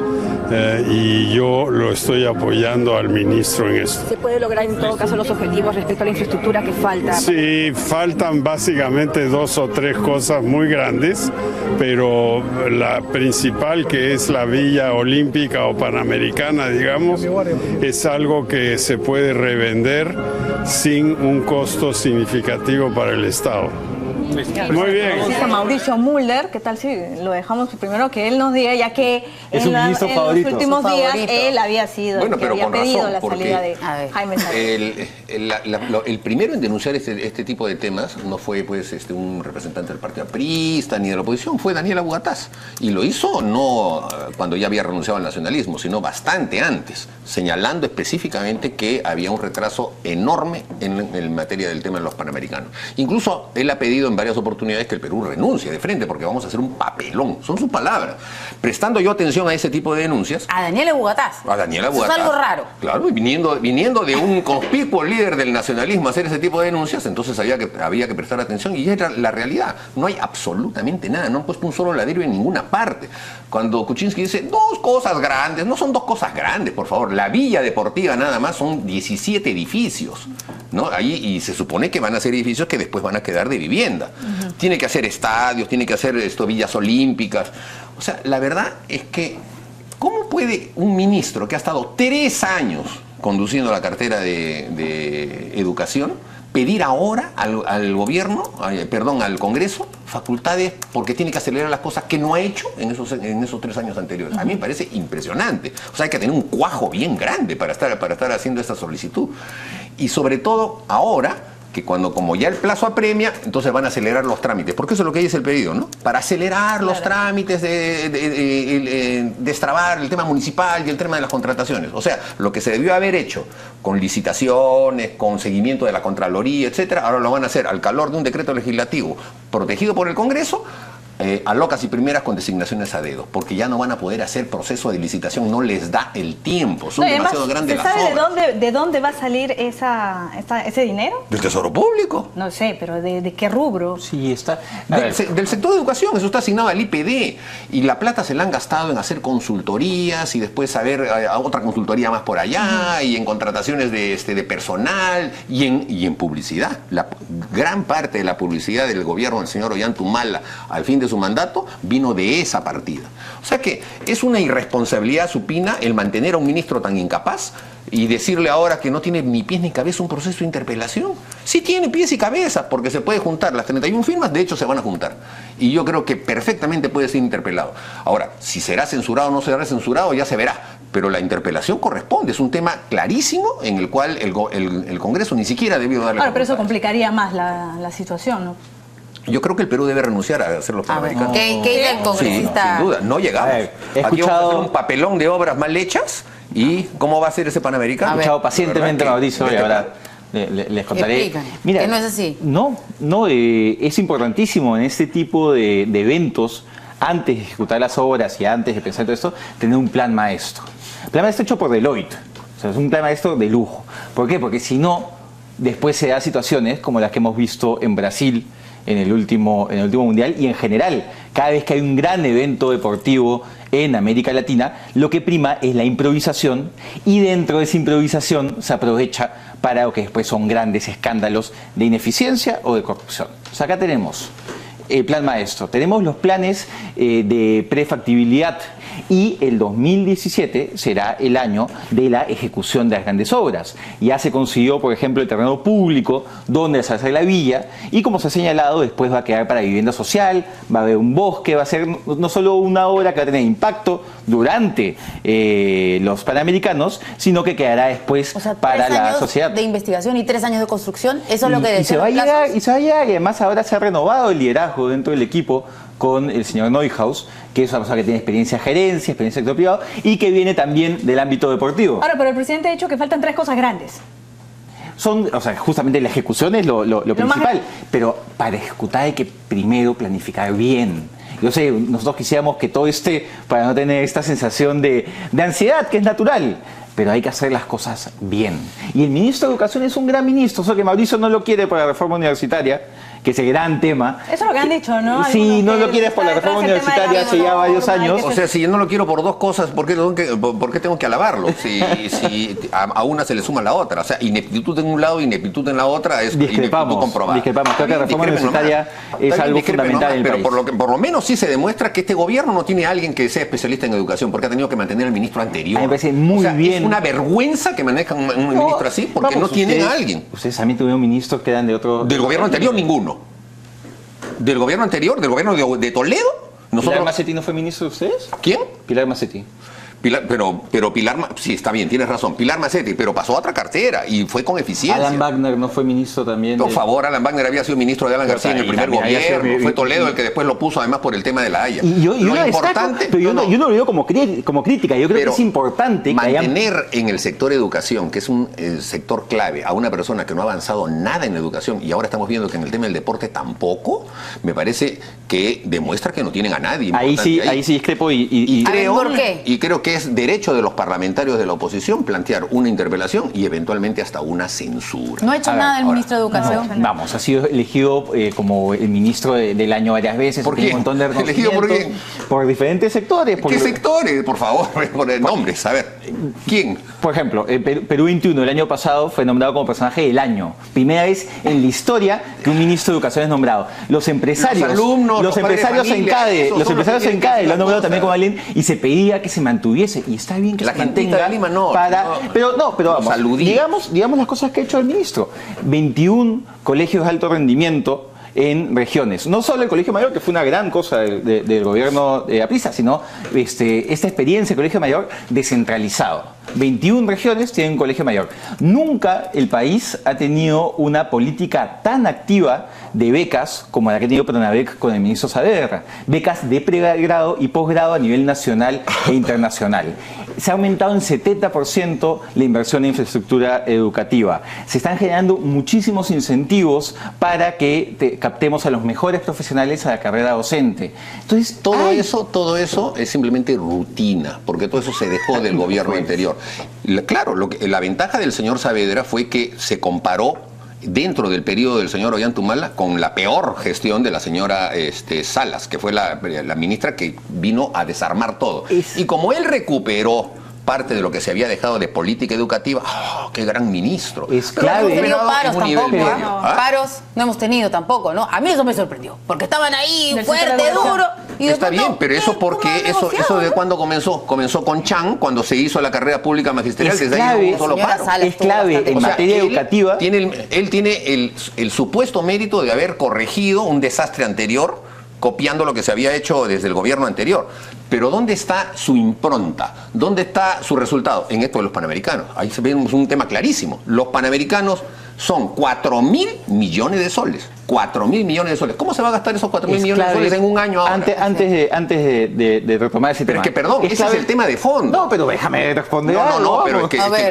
y yo lo estoy apoyando al ministro en eso. ¿Se puede lograr en todo caso los objetivos respecto a la infraestructura que falta? Sí, faltan básicamente 2 o 3 cosas muy grandes, pero la principal, que es la Villa Olímpica o Panamericana, digamos, es algo que se puede revender sin un costo significativo para el Estado. Muy bien. Dice Mauricio Mulder, ¿qué tal si lo dejamos primero que él nos diga, ya que Es un ministro en favorito. los últimos Su días favorito. él había sido Bueno, el que pero había con pedido razón, la porque salida de A ver. Jaime Salinas. El primero en denunciar este tipo de temas no fue pues un representante del partido aprista ni de la oposición, fue Daniela Bugatás. Y lo hizo no cuando ya había renunciado al nacionalismo, sino bastante antes, señalando específicamente que había un retraso enorme en materia del tema de los panamericanos. Incluso él ha pedido en varias oportunidades que el Perú renuncie de frente porque vamos a hacer un papelón, son sus palabras. Prestando yo atención a ese tipo de denuncias, A Daniela Bugatás. a Daniela Eso Bugatás. es algo raro. Claro, y viniendo de un conspicuo líder del nacionalismo a hacer ese tipo de denuncias, entonces había que prestar atención y era la realidad. No hay absolutamente nada, no han puesto un solo ladrillo en ninguna parte. Cuando Kuczynski dice dos cosas grandes, no son dos cosas grandes, por favor. La Villa Deportiva nada más son 17 edificios, ¿no? Ahí, y se supone que van a ser edificios que después van a quedar de vivienda. Tiene que hacer estadios, tiene que hacer villas olímpicas. O sea, la verdad es que ¿cómo puede un ministro que ha estado 3 años conduciendo la cartera de Educación pedir ahora al gobierno, al Congreso, facultades porque tiene que acelerar las cosas que no ha hecho en esos 3 años anteriores? A mí me parece impresionante. O sea, hay que tener un cuajo bien grande para estar haciendo esta solicitud. Y sobre todo ahora, que como ya el plazo apremia, entonces van a acelerar los trámites, porque eso es lo que dice el pedido, ¿no? Para acelerar los trámites, destrabar el tema municipal y el tema de las contrataciones. O sea, lo que se debió haber hecho con licitaciones, con seguimiento de la Contraloría, etcétera, ahora lo van a hacer al calor de un decreto legislativo protegido por el Congreso, a locas y primeras con designaciones a dedo, porque ya no van a poder hacer proceso de licitación, no les da el tiempo, son demasiado grandes las obras. ¿Se sabe de dónde va a salir ese dinero? ¿Del Tesoro Público? No sé, pero ¿de qué rubro? Sí, está. Del sector de educación, eso está asignado al IPD, y la plata se la han gastado en hacer consultorías y después a otra consultoría más por allá, y en contrataciones de personal y en publicidad. La gran parte de la publicidad del gobierno del señor Ollantumala al fin de su mandato vino de esa partida. O sea que es una irresponsabilidad supina el mantener a un ministro tan incapaz y decirle ahora que no tiene ni pies ni cabeza un proceso de interpelación. Sí tiene pies y cabeza, porque se puede juntar las 31 firmas, de hecho se van a juntar. Y yo creo que perfectamente puede ser interpelado. Ahora, si será censurado o no será censurado, ya se verá. Pero la interpelación corresponde, es un tema clarísimo en el cual el Congreso ni siquiera debió darle. Claro, pero eso complicaría más la situación, ¿no? Yo creo que el Perú debe renunciar a hacer los panamericanos. ¿Qué dice el congresista? Sí, sin duda, no llegamos. A ver, he Aquí escuchado- vamos a hacer un papelón de obras mal hechas y ¿cómo va a ser ese panamericano? He escuchado pacientemente a La verdad Mauricio que- y ahora les contaré. Explícame, que no es así. No, es importantísimo en este tipo de eventos, antes de ejecutar las obras y antes de pensar todo esto, tener un plan maestro. Plan maestro hecho por Deloitte. O sea, es un plan maestro de lujo. ¿Por qué? Porque si no, después se dan situaciones como las que hemos visto en Brasil en el último mundial y en general, cada vez que hay un gran evento deportivo en América Latina, lo que prima es la improvisación y dentro de esa improvisación se aprovecha para lo que después son grandes escándalos de ineficiencia o de corrupción. O sea, acá tenemos el plan maestro, tenemos los planes de prefactibilidad y el 2017 será el año de la ejecución de las grandes obras. Ya se consiguió, por ejemplo, el terreno público donde se hace la villa y, como se ha señalado, después va a quedar para vivienda social, va a haber un bosque, va a ser no solo una obra que va a tener impacto durante los Panamericanos, sino que quedará después O sea, para 3 la años sociedad. de investigación y 3 años de construcción, eso es lo que Y se va a decían los llegar, plazos. y se va a llegar, y además ahora se ha renovado el liderazgo dentro del equipo con el señor Neuhaus, que es una persona que tiene experiencia en gerencia, experiencia en sector privado y que viene también del ámbito deportivo. Ahora, pero el presidente ha dicho que faltan 3 cosas grandes. O sea, justamente la ejecución es lo principal, más... pero para ejecutar hay que primero planificar bien. Yo sé, nosotros quisiéramos que todo esté para no tener esta sensación de ansiedad, que es natural, pero hay que hacer las cosas bien. Y el ministro de Educación es un gran ministro, solo que Mauricio no lo quiere para la reforma universitaria, que es el gran tema. Eso es lo que han dicho, ¿no? Si Algunos no que lo quieres por la está reforma detrás el tema de universitaria la hace ya varios reforma, años. O sea, si yo no lo quiero por dos cosas, ¿por qué tengo que alabarlo? Si a una se le suma la otra. O sea, ineptitud en un lado, ineptitud en la otra es ineptitud comprobada. Discrepamos. Creo que la reforma universitaria es algo fundamental en el país. Pero por lo menos sí se demuestra que este gobierno no tiene a alguien que sea especialista en educación, porque ha tenido que mantener al ministro anterior. A mí me parece muy bien. Es una vergüenza que manejan un ministro así, porque no tienen a alguien. Ustedes también tuvieron ministros que eran de otro... Del gobierno anterior, ninguno. Del gobierno anterior, del gobierno de Toledo. ¿Pilar Macetti no fue ministro de ustedes? ¿Quién? Pilar Macetti. Pero Pilar, sí, está bien, tienes razón, Pilar Macetti, pero pasó a otra cartera y fue con eficiencia. Alan Wagner no fue ministro también. Por favor, Alan Wagner había sido ministro de Alan García en el primer gobierno. Fue Toledo el que después lo puso, además por el tema de la Haya. Yo no lo veo como crítica. Yo creo que es importante mantener en el sector educación, que es un sector clave, a una persona que no ha avanzado nada en educación y ahora estamos viendo que en el tema del deporte tampoco, me parece que demuestra que no tienen a nadie. Ahí sí discrepo y creo, ¿por qué? Y creo que es derecho de los parlamentarios de la oposición plantear una interpelación y eventualmente hasta una censura. ¿No ha hecho nada el ministro de Educación? No, vamos, ha sido elegido como el ministro del año varias veces. ¿Por qué? Un montón de ¿Elegido por quién? Por diferentes sectores. ¿Qué sectores? Por favor, por nombres. A ver, ¿quién? Por ejemplo, Perú 21 el año pasado fue nombrado como personaje del año. Primera vez en la historia que un ministro de Educación es nombrado. Los empresarios, los alumnos, los empresarios en CADE, lo han nombrado también como alguien y se pedía que se mantuviese. Y está bien que la se mantenga de Lima no, pero vamos, digamos las cosas que ha hecho el ministro. 21 colegios de alto rendimiento en regiones. No solo el Colegio Mayor, que fue una gran cosa del gobierno de Aprisa, sino esta experiencia del Colegio Mayor descentralizado. 21 regiones tienen un colegio mayor. Nunca el país ha tenido una política tan activa de becas como la que ha tenido Pronavec con el ministro Saavedra. Becas de pregrado y posgrado a nivel nacional e internacional. Se ha aumentado en 70% la inversión en infraestructura educativa. Se están generando muchísimos incentivos para que captemos a los mejores profesionales a la carrera docente. Entonces, todo eso es simplemente rutina, porque todo eso se dejó del gobierno anterior. Claro, la ventaja del señor Saavedra fue que se comparó dentro del periodo del señor Ollantumala con la peor gestión de la señora Salas, que fue la ministra que vino a desarmar todo. Y como él recuperó parte de lo que se había dejado de política educativa, ¡oh, qué gran ministro! Es clave. No hemos tenido paros tampoco, paros no hemos tenido tampoco, ¿no? A mí eso me sorprendió, porque estaban ahí fuerte, duro. Y está bien, pero eso porque eso de cuándo comenzó con Chan, cuando se hizo la carrera pública magisterial, desde ahí no hubo un solo paro. Es clave en materia educativa. Él tiene el supuesto mérito de haber corregido un desastre anterior, copiando lo que se había hecho desde el gobierno anterior. Pero ¿dónde está su impronta? ¿Dónde está su resultado? En esto de los Panamericanos. Ahí se ve un tema clarísimo. Los Panamericanos son 4.000 millones de soles. 4.000 millones de soles. ¿Cómo se va a gastar esos 4.000 millones de soles en un año ahora? Antes de retomar ese tema. Pero es que, perdón, ese es el tema de fondo. No, pero déjame responder. No, pero es que el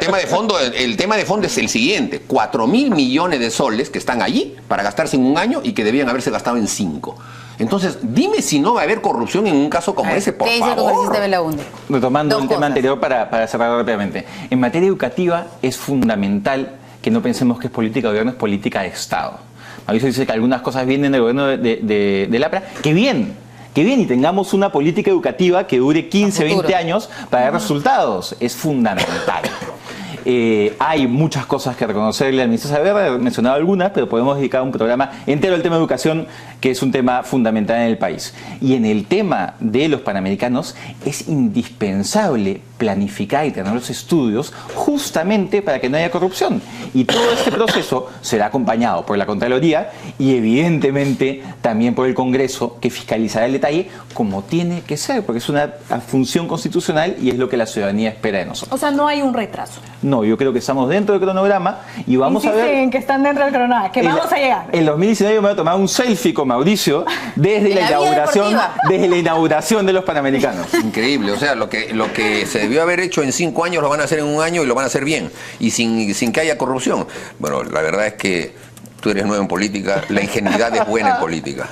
tema de fondo es el siguiente. 4.000 millones de soles que están allí para gastarse en un año y que debían haberse gastado en 5. Entonces, dime si no va a haber corrupción en un caso como ese, por favor. ¿Qué dice el congresista Belaúnde? Retomando el tema anterior para cerrar rápidamente. En materia educativa es fundamental que no pensemos que es política de gobierno, es política de Estado. Mauricio dice que algunas cosas vienen del gobierno de Lapra. ¡Qué bien! Y tengamos una política educativa que dure 15, 20 años para dar resultados. Es fundamental. Hay muchas cosas que reconocerle al ministro Saavedra, he mencionado algunas, pero podemos dedicar un programa entero al tema de educación, que es un tema fundamental en el país. Y en el tema de los Panamericanos es indispensable planificar y tener los estudios justamente para que no haya corrupción. Y todo este proceso será acompañado por la Contraloría y evidentemente también por el Congreso, que fiscalizará el detalle como tiene que ser, porque es una función constitucional y es lo que la ciudadanía espera de nosotros. O sea, no hay un retraso. No, yo creo que estamos dentro del cronograma y vamos a ver... en que están dentro del cronograma, que vamos a llegar. En 2019 me voy a tomar un selfie con Mauricio desde la inauguración de los Panamericanos. Increíble, o sea, lo que se debió haber hecho en 5 años lo van a hacer en un año y lo van a hacer bien y sin que haya corrupción. Bueno, la verdad es que Tú eres nuevo en política, la ingenuidad es buena en política.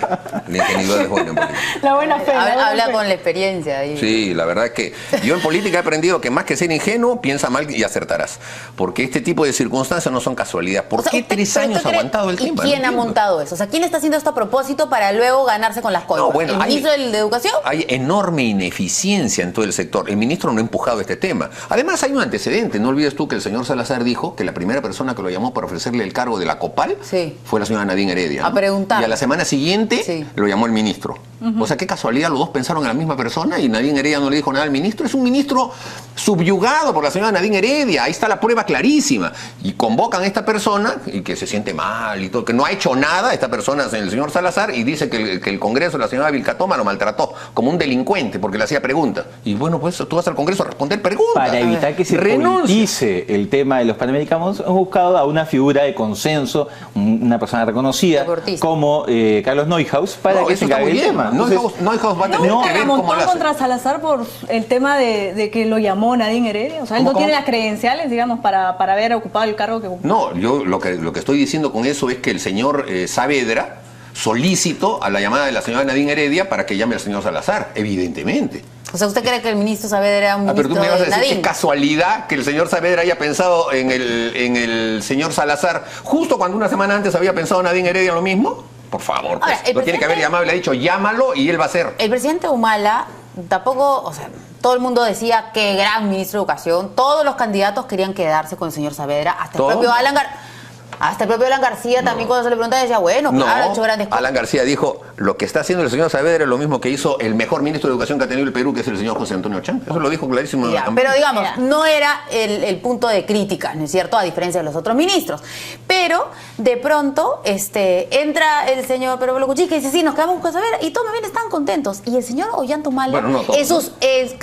La ingenuidad es buena en política. La buena fe. Habla con la experiencia. Ahí. Sí, la verdad es que yo en política he aprendido que más que ser ingenuo, piensa mal y acertarás. Porque este tipo de circunstancias no son casualidad. ¿Por qué 3 años ha aguantado el tiempo? ¿Y quién ha montado eso? O sea, ¿quién está haciendo esto a propósito para luego ganarse con las cosas? No, bueno, ¿El ministro de Educación? Hay enorme ineficiencia en todo el sector. El ministro no ha empujado este tema. Además hay un antecedente. No olvides tú que el señor Salazar dijo que la primera persona que lo llamó para ofrecerle el cargo de la COPAL fue la señora Nadine Heredia, ¿no? A preguntar. Y a la semana siguiente lo llamó el ministro. O sea, qué casualidad, los dos pensaron en la misma persona y Nadine Heredia no le dijo nada al ministro. Es un ministro subyugado por la señora Nadine Heredia. Ahí está la prueba clarísima. Y convocan a esta persona y que se siente mal y todo, que no ha hecho nada esta persona, el señor Salazar, y dice que el Congreso, la señora Vilcatoma, lo maltrató como un delincuente porque le hacía preguntas. Y bueno, pues tú vas al Congreso a responder preguntas. Para evitar que se politice el tema de los panamericanos, hemos buscado a una figura de consenso, una persona reconocida como Carlos Neuhaus, para que se encargue el tema. Neuhaus va a tener que ver cómo lo hace. Contra Salazar por el tema de que lo llamó Nadine Heredia. O sea, él no tiene las credenciales, digamos, para haber ocupado el cargo que ocupó. No, yo lo que estoy diciendo con eso es que el señor Saavedra solicitó a la llamada de la señora Nadine Heredia para que llame al señor Salazar, evidentemente. O sea, ¿usted cree que el ministro Saavedra era un ministro pero tú me vas a decir Nadine? que es casualidad que el señor Saavedra haya pensado en el señor Salazar justo cuando una semana antes había pensado Nadine Heredia lo mismo? Por favor, pues, Ahora, lo tiene que haber llamado y le ha dicho llámalo y él va a hacer. El presidente Humala tampoco, o sea, todo el mundo decía que gran ministro de Educación, todos los candidatos querían quedarse con el señor Saavedra, hasta el propio Alan García también cuando se le preguntaba decía, bueno, claro, ha hecho grandes cosas. Alan García dijo, lo que está haciendo el señor Saavedra es lo mismo que hizo el mejor ministro de Educación que ha tenido el Perú, que es el señor José Antonio Chang. Eso lo dijo clarísimo. Pero digamos, no era el punto de crítica, ¿no es cierto? A diferencia de los otros ministros. Pero de pronto entra el señor Pero Cuchica y dice, sí, nos quedamos con Saavedra y todos más bien están contentos. Y el señor Ollantumala,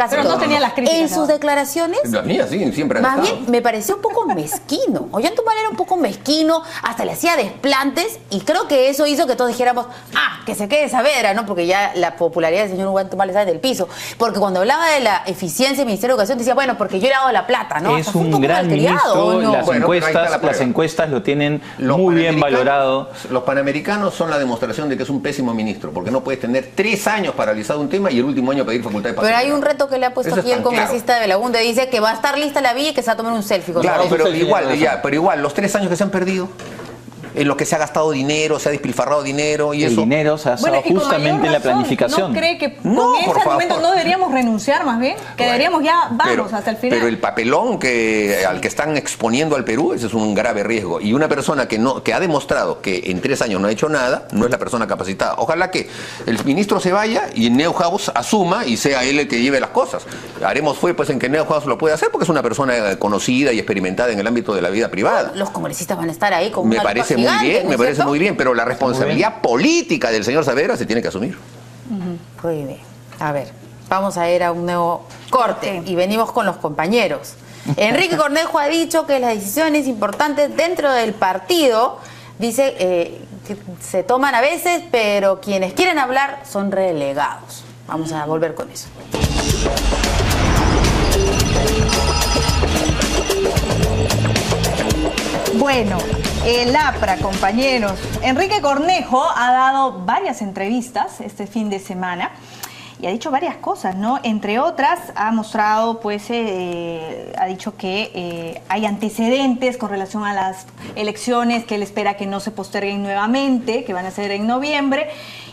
pero no tenía las críticas, en sus declaraciones, las mías, sí, siempre han más estado. bien me pareció un poco mezquino. Ollantumala era un poco mezquino, hasta le hacía desplantes y creo que eso hizo que todos dijéramos, que se quede Saavedra, ¿no? Porque ya la popularidad del señor Ollantumala sale del piso. Porque cuando hablaba de la eficiencia del Ministerio de Educación decía, bueno, porque yo le he dado la plata, ¿no? Es un gran ministro, ¿no? Las encuestas lo tienen muy bien valorado. Los panamericanos son la demostración de que es un pésimo ministro, porque no puedes tener 3 años paralizado un tema y el último año pedir facultad de paciente. Pero hay un reto que le ha puesto aquí el congresista de Belaúnde, dice que va a estar lista la villa y que se va a tomar un selfie con Claro, pero igual, los 3 años que se han perdido, en los que se ha gastado dinero, se ha despilfarrado dinero y el eso. El dinero se ha usado justamente en la planificación. ¿No cree que con ese argumento no deberíamos renunciar más bien? Que deberíamos ya, hasta el final. Pero el papelón al que están exponiendo al Perú, ese es un grave riesgo. Y una persona que ha demostrado que en 3 años no ha hecho nada, no es la persona capacitada. Ojalá que el ministro se vaya y Neuhaus asuma y sea él el que lleve las cosas. Haremos pues en que Neuhaus lo pueda hacer porque es una persona conocida y experimentada en el ámbito de la vida privada. Los congresistas van a estar ahí con me parece muy bien, pero la responsabilidad política del señor Saavedra se tiene que asumir. Muy bien. A ver, vamos a ir a un nuevo corte y venimos con los compañeros. Enrique Cornejo ha dicho que las decisiones importantes dentro del partido, dice que se toman a veces, pero quienes quieren hablar son relegados. Vamos a volver con eso. Bueno, el APRA, compañeros. Enrique Cornejo ha dado varias entrevistas este fin de semana y ha dicho varias cosas, ¿no? Entre otras, ha mostrado, ha dicho que hay antecedentes con relación a las elecciones, que él espera que no se posterguen nuevamente, que van a ser en noviembre.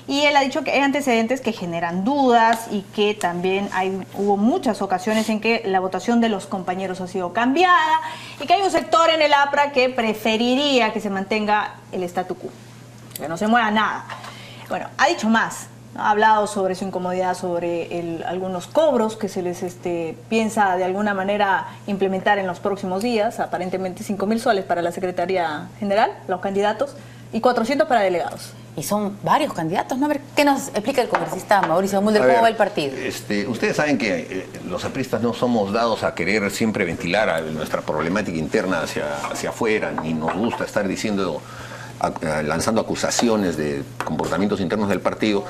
Y él ha dicho que hay antecedentes que generan dudas y que también hubo muchas ocasiones en que la votación de los compañeros ha sido cambiada y que hay un sector en el APRA que preferiría que se mantenga el statu quo, que no se mueva nada. Bueno, ha dicho más, ¿no? Ha hablado sobre su incomodidad, sobre algunos cobros que se les piensa de alguna manera implementar en los próximos días, aparentemente 5.000 soles para la Secretaría General, los candidatos, y 400 para delegados. Y son varios candidatos, ¿no? A ver, ¿qué nos explica el congresista Mauricio Mulder? ¿Cómo va el partido? Ustedes saben que los apristas no somos dados a querer siempre ventilar nuestra problemática interna hacia afuera, ni nos gusta estar lanzando acusaciones de comportamientos internos del partido,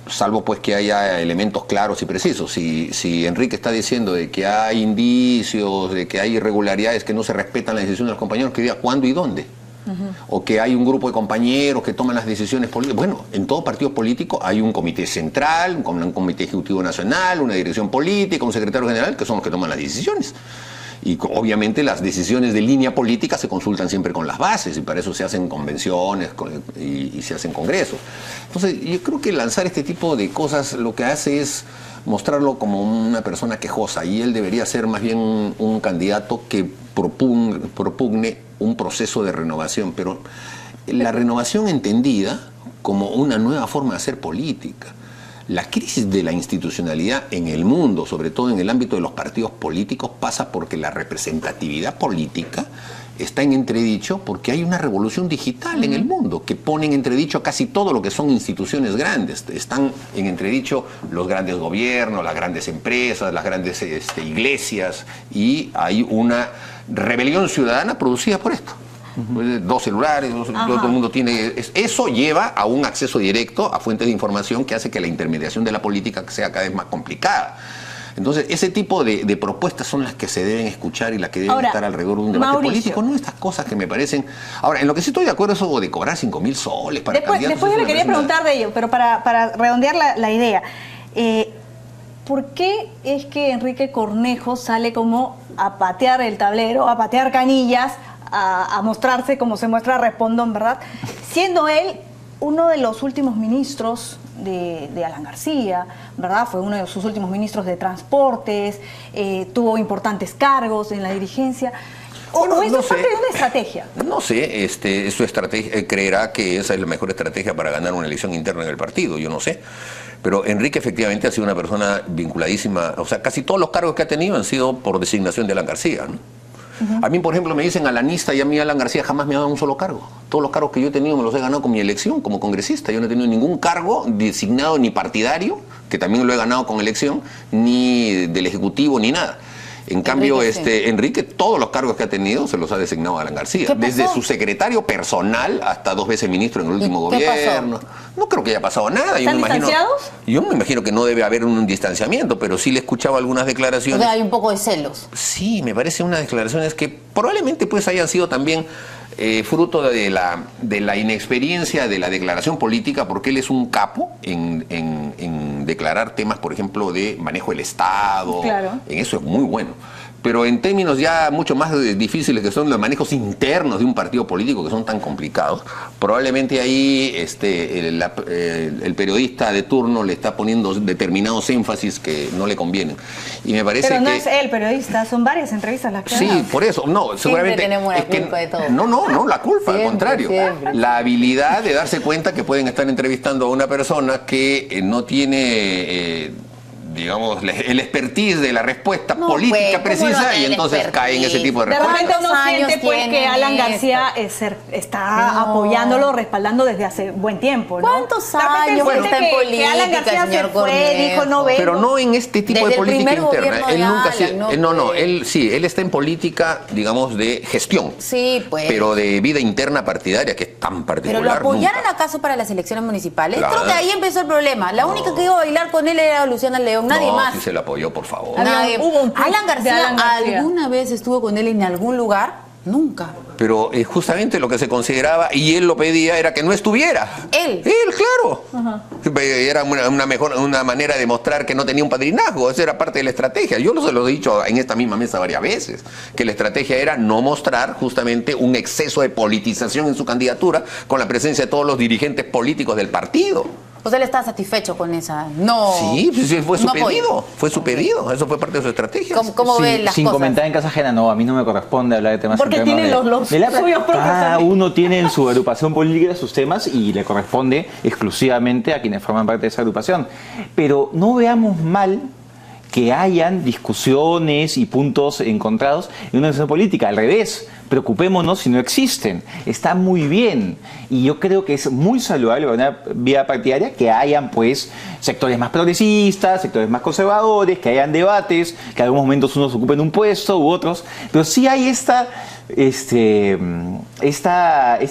salvo pues que haya elementos claros y precisos. Si Enrique está diciendo de que hay indicios, de que hay irregularidades, que no se respetan las decisiones de los compañeros, que diga cuándo y dónde. o que hay un grupo de compañeros que toman las decisiones políticas. Bueno, en todo partido político hay un comité central, un comité ejecutivo nacional, una dirección política, un secretario general, que son los que toman las decisiones. Y obviamente las decisiones de línea política se consultan siempre con las bases, y para eso se hacen convenciones y se hacen congresos. Entonces, yo creo que lanzar este tipo de cosas lo que hace es mostrarlo como una persona quejosa, y él debería ser más bien un candidato que propugne un proceso de renovación, pero la renovación entendida como una nueva forma de hacer política. La crisis de la institucionalidad en el mundo, sobre todo en el ámbito de los partidos políticos, pasa porque la representatividad política está en entredicho, porque hay una revolución digital en el mundo que pone en entredicho casi todo lo que son instituciones grandes. Están en entredicho los grandes gobiernos, las grandes empresas, las grandes iglesias, y hay una rebelión ciudadana producida por esto. Dos celulares, todo el mundo tiene. Eso lleva a un acceso directo a fuentes de información que hace que la intermediación de la política sea cada vez más complicada. Entonces, ese tipo de propuestas son las que se deben escuchar y las que deben estar alrededor de un debate político, no estas cosas que me parecen. Ahora, en lo que sí estoy de acuerdo es eso de cobrar 5.000 soles para candidatos. Después yo le quería preguntar de ello, pero para redondear la idea. ¿Por qué es que Enrique Cornejo sale como a patear el tablero, a patear canillas, a mostrarse como se muestra Respondón, ¿verdad? Siendo él uno de los últimos ministros de Alan García, ¿verdad? Fue uno de sus últimos ministros de transportes, tuvo importantes cargos en la dirigencia. ¿O esto es parte de una estrategia? No sé, su estrategia, creerá que esa es la mejor estrategia para ganar una elección interna en el partido, yo no sé. Pero Enrique efectivamente ha sido una persona vinculadísima, o sea, casi todos los cargos que ha tenido han sido por designación de Alan García, ¿no? A mí, por ejemplo, me dicen alanista, y a mí Alan García jamás me ha dado un solo cargo. Todos los cargos que yo he tenido me los he ganado con mi elección como congresista. Yo no he tenido ningún cargo designado ni partidario, que también lo he ganado con elección, ni del Ejecutivo, ni nada. En cambio, Enrique, todos los cargos que ha tenido se los ha designado Alan García. Desde su secretario personal hasta 2 veces ministro en el último gobierno. No creo que haya pasado nada. ¿Están distanciados? Yo me imagino que no debe haber un distanciamiento, pero sí le he escuchado algunas declaraciones. O sea, hay un poco de celos. Sí, me parece unas declaraciones que probablemente pues hayan sido también fruto de la inexperiencia de la declaración política, porque él es un capo en declarar temas, por ejemplo, de manejo del Estado. Claro. En eso es muy bueno. Pero en términos ya mucho más difíciles, que son los manejos internos de un partido político, que son tan complicados, probablemente ahí el periodista de turno le está poniendo determinados énfasis que no le convienen. Y me parece Pero no es el periodista, son varias entrevistas las que Sí, por eso. No, seguramente tenemos la culpa de todo. No, la culpa, Siempre, al contrario. siempre. La habilidad de darse cuenta que pueden estar entrevistando a una persona que no tiene... digamos, el expertise de la respuesta política precisa, y entonces cae en ese tipo de respuestas. De repente uno siente pues que Alan García está apoyándolo, respaldando desde hace buen tiempo, ¿no? ¿Cuántos años está en política, que Alan García señor se fue, Cornejo? dijo no vengo? Pero no en este tipo de política interna. Él nunca él está en política, digamos, de gestión. Sí, pues. Pero de vida interna partidaria, que es tan particular. ¿Pero lo apoyaron acaso para las elecciones municipales? Claro. Creo que ahí empezó el problema. La única que iba a bailar con él era Luciana León, nadie más. Sí se le apoyó, por favor. Nadie. Hubo un tweet Alan de García, Alan García. ¿alguna vez estuvo con él en algún lugar? Nunca. Pero justamente lo que se consideraba, y él lo pedía, era que no estuviera. Él, claro. Era una manera de mostrar que no tenía un padrinazgo. Esa era parte de la estrategia. Yo se lo he dicho en esta misma mesa varias veces, que la estrategia era no mostrar justamente un exceso de politización en su candidatura con la presencia de todos los dirigentes políticos del partido. pues él está satisfecho con esa. No. Sí, fue su no pedido. apoyo. Fue su pedido. Eso fue parte de su estrategia. ¿Cómo ve las sin cosas? comentar en casa ajena, no, a mí no me corresponde hablar de temas porque internos tienen los suyos propios. Cada uno tiene en su agrupación política sus temas y le corresponde exclusivamente a quienes forman parte de esa agrupación. Pero no veamos mal que hayan discusiones y puntos encontrados en una organización política. Al revés, preocupémonos si no existen. Está muy bien. Y yo creo que es muy saludable para una vía partidaria que hayan pues sectores más progresistas, sectores más conservadores, que hayan debates, que en algunos momentos unos ocupen un puesto u otros. Pero sí hay este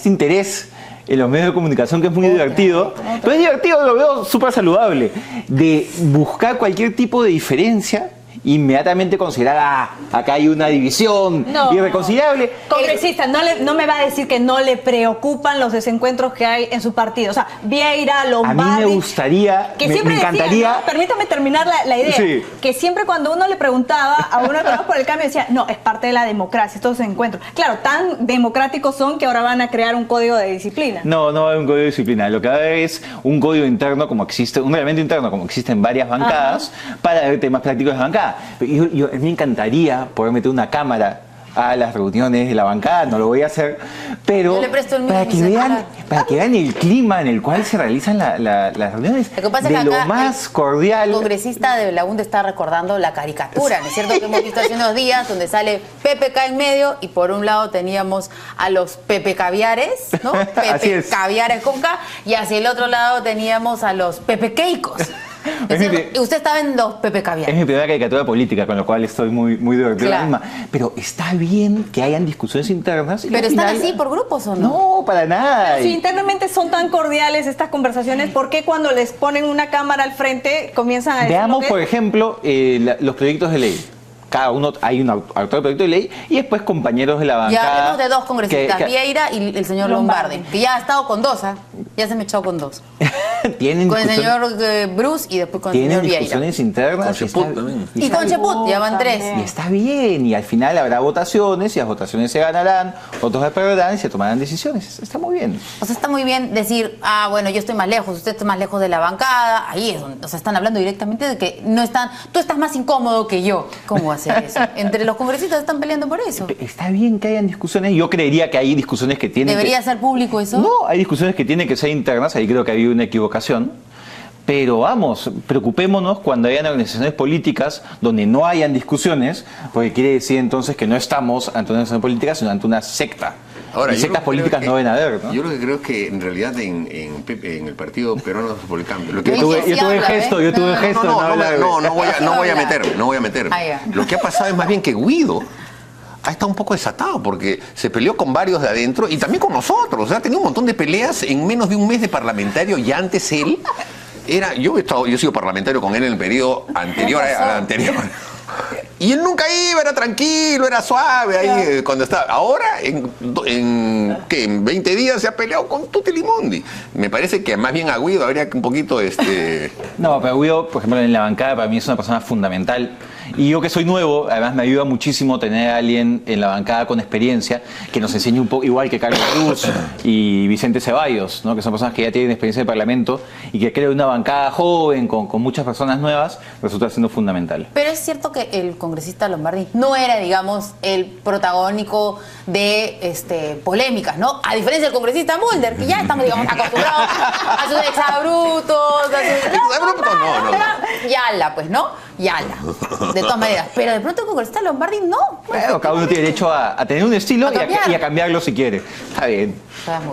interés en los medios de comunicación que es muy divertido, pero es divertido, lo veo súper saludable, de buscar cualquier tipo de diferencia inmediatamente considerar, acá hay una división irreconciliable. Congresista, no me va a decir que no le preocupan los desencuentros que hay en su partido. O sea, Vieira, Lombardi... A mí me gustaría, que me encantaría... Decía, ¿no? Permítame terminar la idea. Sí. Que siempre cuando uno le preguntaba a uno de los por el cambio, decía, no, es parte de la democracia, estos desencuentros. Claro, tan democráticos son que ahora van a crear un código de disciplina. No va a haber un código de disciplina. Lo que va a haber es un código interno, como existe, un reglamento interno, como existe en varias bancadas, para ver temas prácticos de la bancada. A mí me encantaría poder meter una cámara a las reuniones de la bancada, no lo voy a hacer, pero para que vean el clima en el cual se realizan las reuniones, lo que pasa de es que lo acá más cordial. El congresista de la UND está recordando la caricatura, ¿no es cierto? Que hemos visto hace unos días, donde sale PPK en medio y por un lado teníamos a los Pepe Caviares, ¿no? Pepe Caviares con K, y hacia el otro lado teníamos a los Pepe Keikos. Usted estaba en los Pepe Caviares. Es mi primera caricatura política, con lo cual estoy muy divertido. Claro. Pero está bien que hayan discusiones internas. ¿Pero están así por grupos o no? No, para nada. Si internamente son tan cordiales estas conversaciones, ¿por qué cuando les ponen una cámara al frente comienzan a decir? Veamos, por ejemplo, los proyectos de ley. Cada uno hay un autor de proyecto de ley y después compañeros de la bancada. Ya hablemos de dos congresistas, Vieira y el señor Lombardi, que ya ha estado con dos, ya se me echó con dos. Tienen con el señor Bruce y después con el señor Vieira. Tienen discusiones internas. Con Cheput también. Y con Cheput, ya van tres. Y está bien, y al final habrá votaciones, y las votaciones se ganarán, otros se perderán y se tomarán decisiones. Está muy bien. O sea, está muy bien decir, bueno, yo estoy más lejos, usted está más lejos de la bancada. Ahí es donde, o sea, están hablando directamente de que no están, tú estás más incómodo que yo. ¿Cómo va a ser eso? Entre los congresistas están peleando por eso. Está bien que hayan discusiones. Yo creería que hay discusiones que tienen ¿Debería ser público eso? No, hay discusiones que tienen que ser internas. Ahí creo que ha habido una equivocación. Pero vamos, preocupémonos cuando hayan organizaciones políticas donde no hayan discusiones, porque quiere decir entonces que no estamos ante una organización política, sino ante una secta. Ahora, sectas políticas no deben haber, ¿no? Yo lo que creo es que en realidad en el Partido Peruano por el Cambio... Yo tuve gesto. No voy a meterme. Lo que ha pasado es más bien que Guido ha estado un poco desatado porque se peleó con varios de adentro y también con nosotros. O sea, ha tenido un montón de peleas en menos de un mes de parlamentario y antes él... Yo he sido parlamentario con él en el periodo anterior al anterior. Y él nunca iba, era tranquilo, era suave ahí cuando estaba. Ahora, en 20 días se ha peleado con Tutti Limondi. Me parece que más bien a Guido habría que un poquito... No, pero Guido, por ejemplo, en la bancada para mí es una persona fundamental. Y yo que soy nuevo, además me ayuda muchísimo tener a alguien en la bancada con experiencia que nos enseñe un poco, igual que Carlos Cruz y Vicente Ceballos, ¿no? Que son personas que ya tienen experiencia en el Parlamento y que creo una bancada joven con muchas personas nuevas resulta siendo fundamental. Pero es cierto que el congresista Lombardi no era, digamos, el protagónico de polémicas, ¿no? A diferencia del congresista Mulder, que ya estamos, digamos, acostumbrados a sus exabruptos, Yala, pues, ¿no? Yala. De todas maneras. Pero de pronto el congresista Lombardi no. Bueno, cada uno tiene derecho a tener un estilo y a cambiarlo si quiere. Está bien.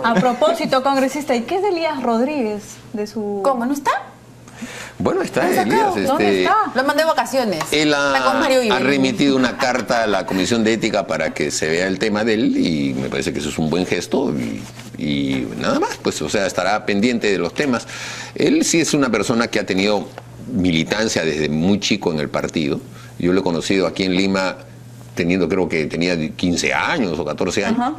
A propósito, congresista, ¿y qué es de Elías Rodríguez? ¿Cómo? ¿No está? Bueno, está Elías. ¿Dónde está? Lo mandé de vacaciones. Él ha remitido una carta a la Comisión de Ética para que se vea el tema de él y me parece que eso es un buen gesto y nada más, pues, o sea, estará pendiente de los temas. Él sí es una persona que ha tenido militancia desde muy chico en el partido. Yo lo he conocido aquí en Lima creo que tenía 15 años o 14 años. Ajá.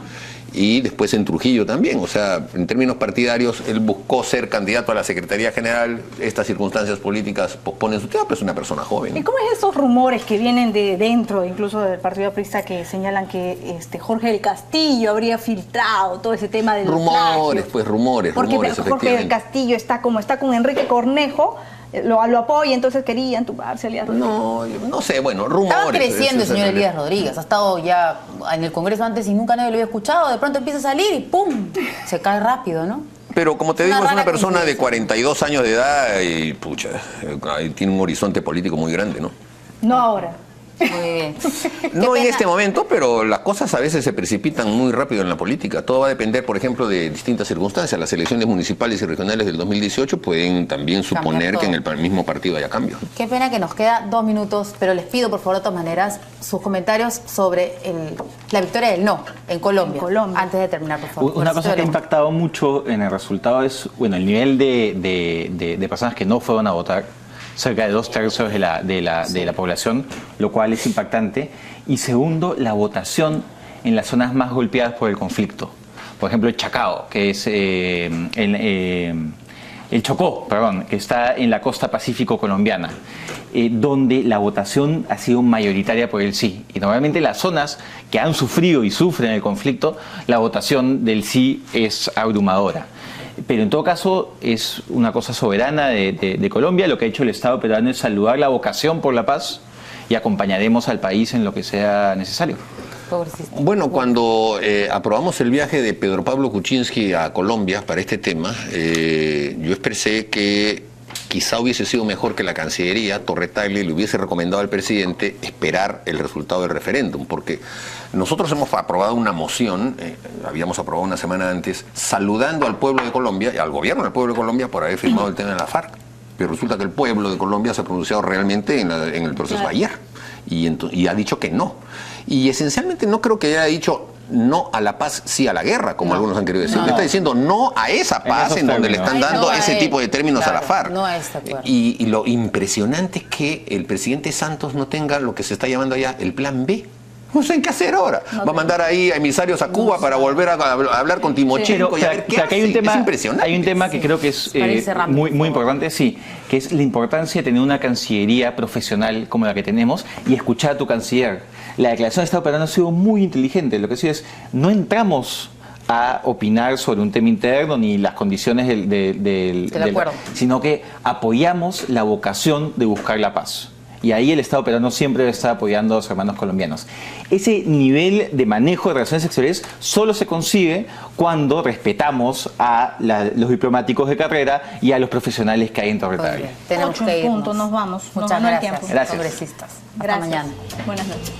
Y después en Trujillo también, o sea, en términos partidarios, él buscó ser candidato a la Secretaría General, estas circunstancias políticas posponen su tema, pero es una persona joven. ¿Y cómo es esos rumores que vienen de dentro, incluso del Partido Aprista, que señalan que Jorge del Castillo habría filtrado todo ese tema del rumores, pues rumores, porque Jorge del Castillo está con Enrique Cornejo, lo apoya, entonces quería entubarse a Elías Rodríguez. No sé, bueno, rumores. Estaba creciendo el señor Elías Rodríguez, ha estado ya en el Congreso antes y nunca nadie lo había escuchado, de pronto empieza a salir y ¡pum! Se cae rápido, ¿no? Pero como te digo, es una persona de 42 años de edad y pucha, tiene un horizonte político muy grande, ¿no? No ahora. Muy bien. No en este momento, pero las cosas a veces se precipitan muy rápido en la política. Todo va a depender, por ejemplo, de distintas circunstancias. Las elecciones municipales y regionales del 2018 pueden también suponer que en el mismo partido haya cambios. Qué pena que nos queda 2 minutos, pero les pido, por favor, de todas maneras, sus comentarios sobre la victoria del no en Colombia. Antes de terminar, por favor. Una cosa que ha impactado mucho en el resultado es, el nivel de personas que no fueron a votar. cerca de 2/3 de la población, lo cual es impactante. Y segundo, la votación en las zonas más golpeadas por el conflicto. Por ejemplo, el Chacao, que es el Chocó, perdón, que está en la costa pacífico colombiana, donde la votación ha sido mayoritaria por el sí. Y normalmente las zonas que han sufrido y sufren el conflicto, la votación del sí es abrumadora. Pero en todo caso es una cosa soberana de Colombia. Lo que ha hecho el Estado peruano es saludar la vocación por la paz y acompañaremos al país en lo que sea necesario. Bueno, cuando aprobamos el viaje de Pedro Pablo Kuczynski a Colombia para este tema, yo expresé que quizá hubiese sido mejor que la Cancillería, Torre Tagle, le hubiese recomendado al presidente esperar el resultado del referéndum, porque nosotros hemos aprobado una moción, habíamos aprobado una semana antes, saludando al pueblo de Colombia, y al gobierno del pueblo de Colombia por haber firmado el tema de la FARC. Pero resulta que el pueblo de Colombia se ha pronunciado realmente en el proceso ayer, y ha dicho que no. Y esencialmente no creo que haya dicho no a la paz, sí a la guerra, como algunos han querido decir. Le está diciendo no a esa paz en donde le están dando ese tipo de términos a la FARC. No está de acuerdo. Y lo impresionante es que el presidente Santos no tenga lo que se está llamando allá el plan B. No sé qué hacer ahora. Va a mandar ahí a emisarios a Cuba para volver a hablar con Timochenko y a ver qué hace. Hay un tema, es impresionante. Hay un tema que creo que es muy importante, sí, que es la importancia de tener una cancillería profesional como la que tenemos y escuchar a tu canciller. La declaración de Estado peruano ha sido muy inteligente. Lo que sí es, no entramos a opinar sobre un tema interno ni las condiciones sino que apoyamos la vocación de buscar la paz. Y ahí el Estado peruano siempre está apoyando a los hermanos colombianos. Ese nivel de manejo de relaciones exteriores solo se consigue cuando respetamos a los diplomáticos de carrera y a los profesionales que hay en Torre Tagle. Tenemos que ir. Nos vamos. Muchas gracias, tiempo. Gracias. Congresistas. Hasta Gracias. mañana. Buenas noches.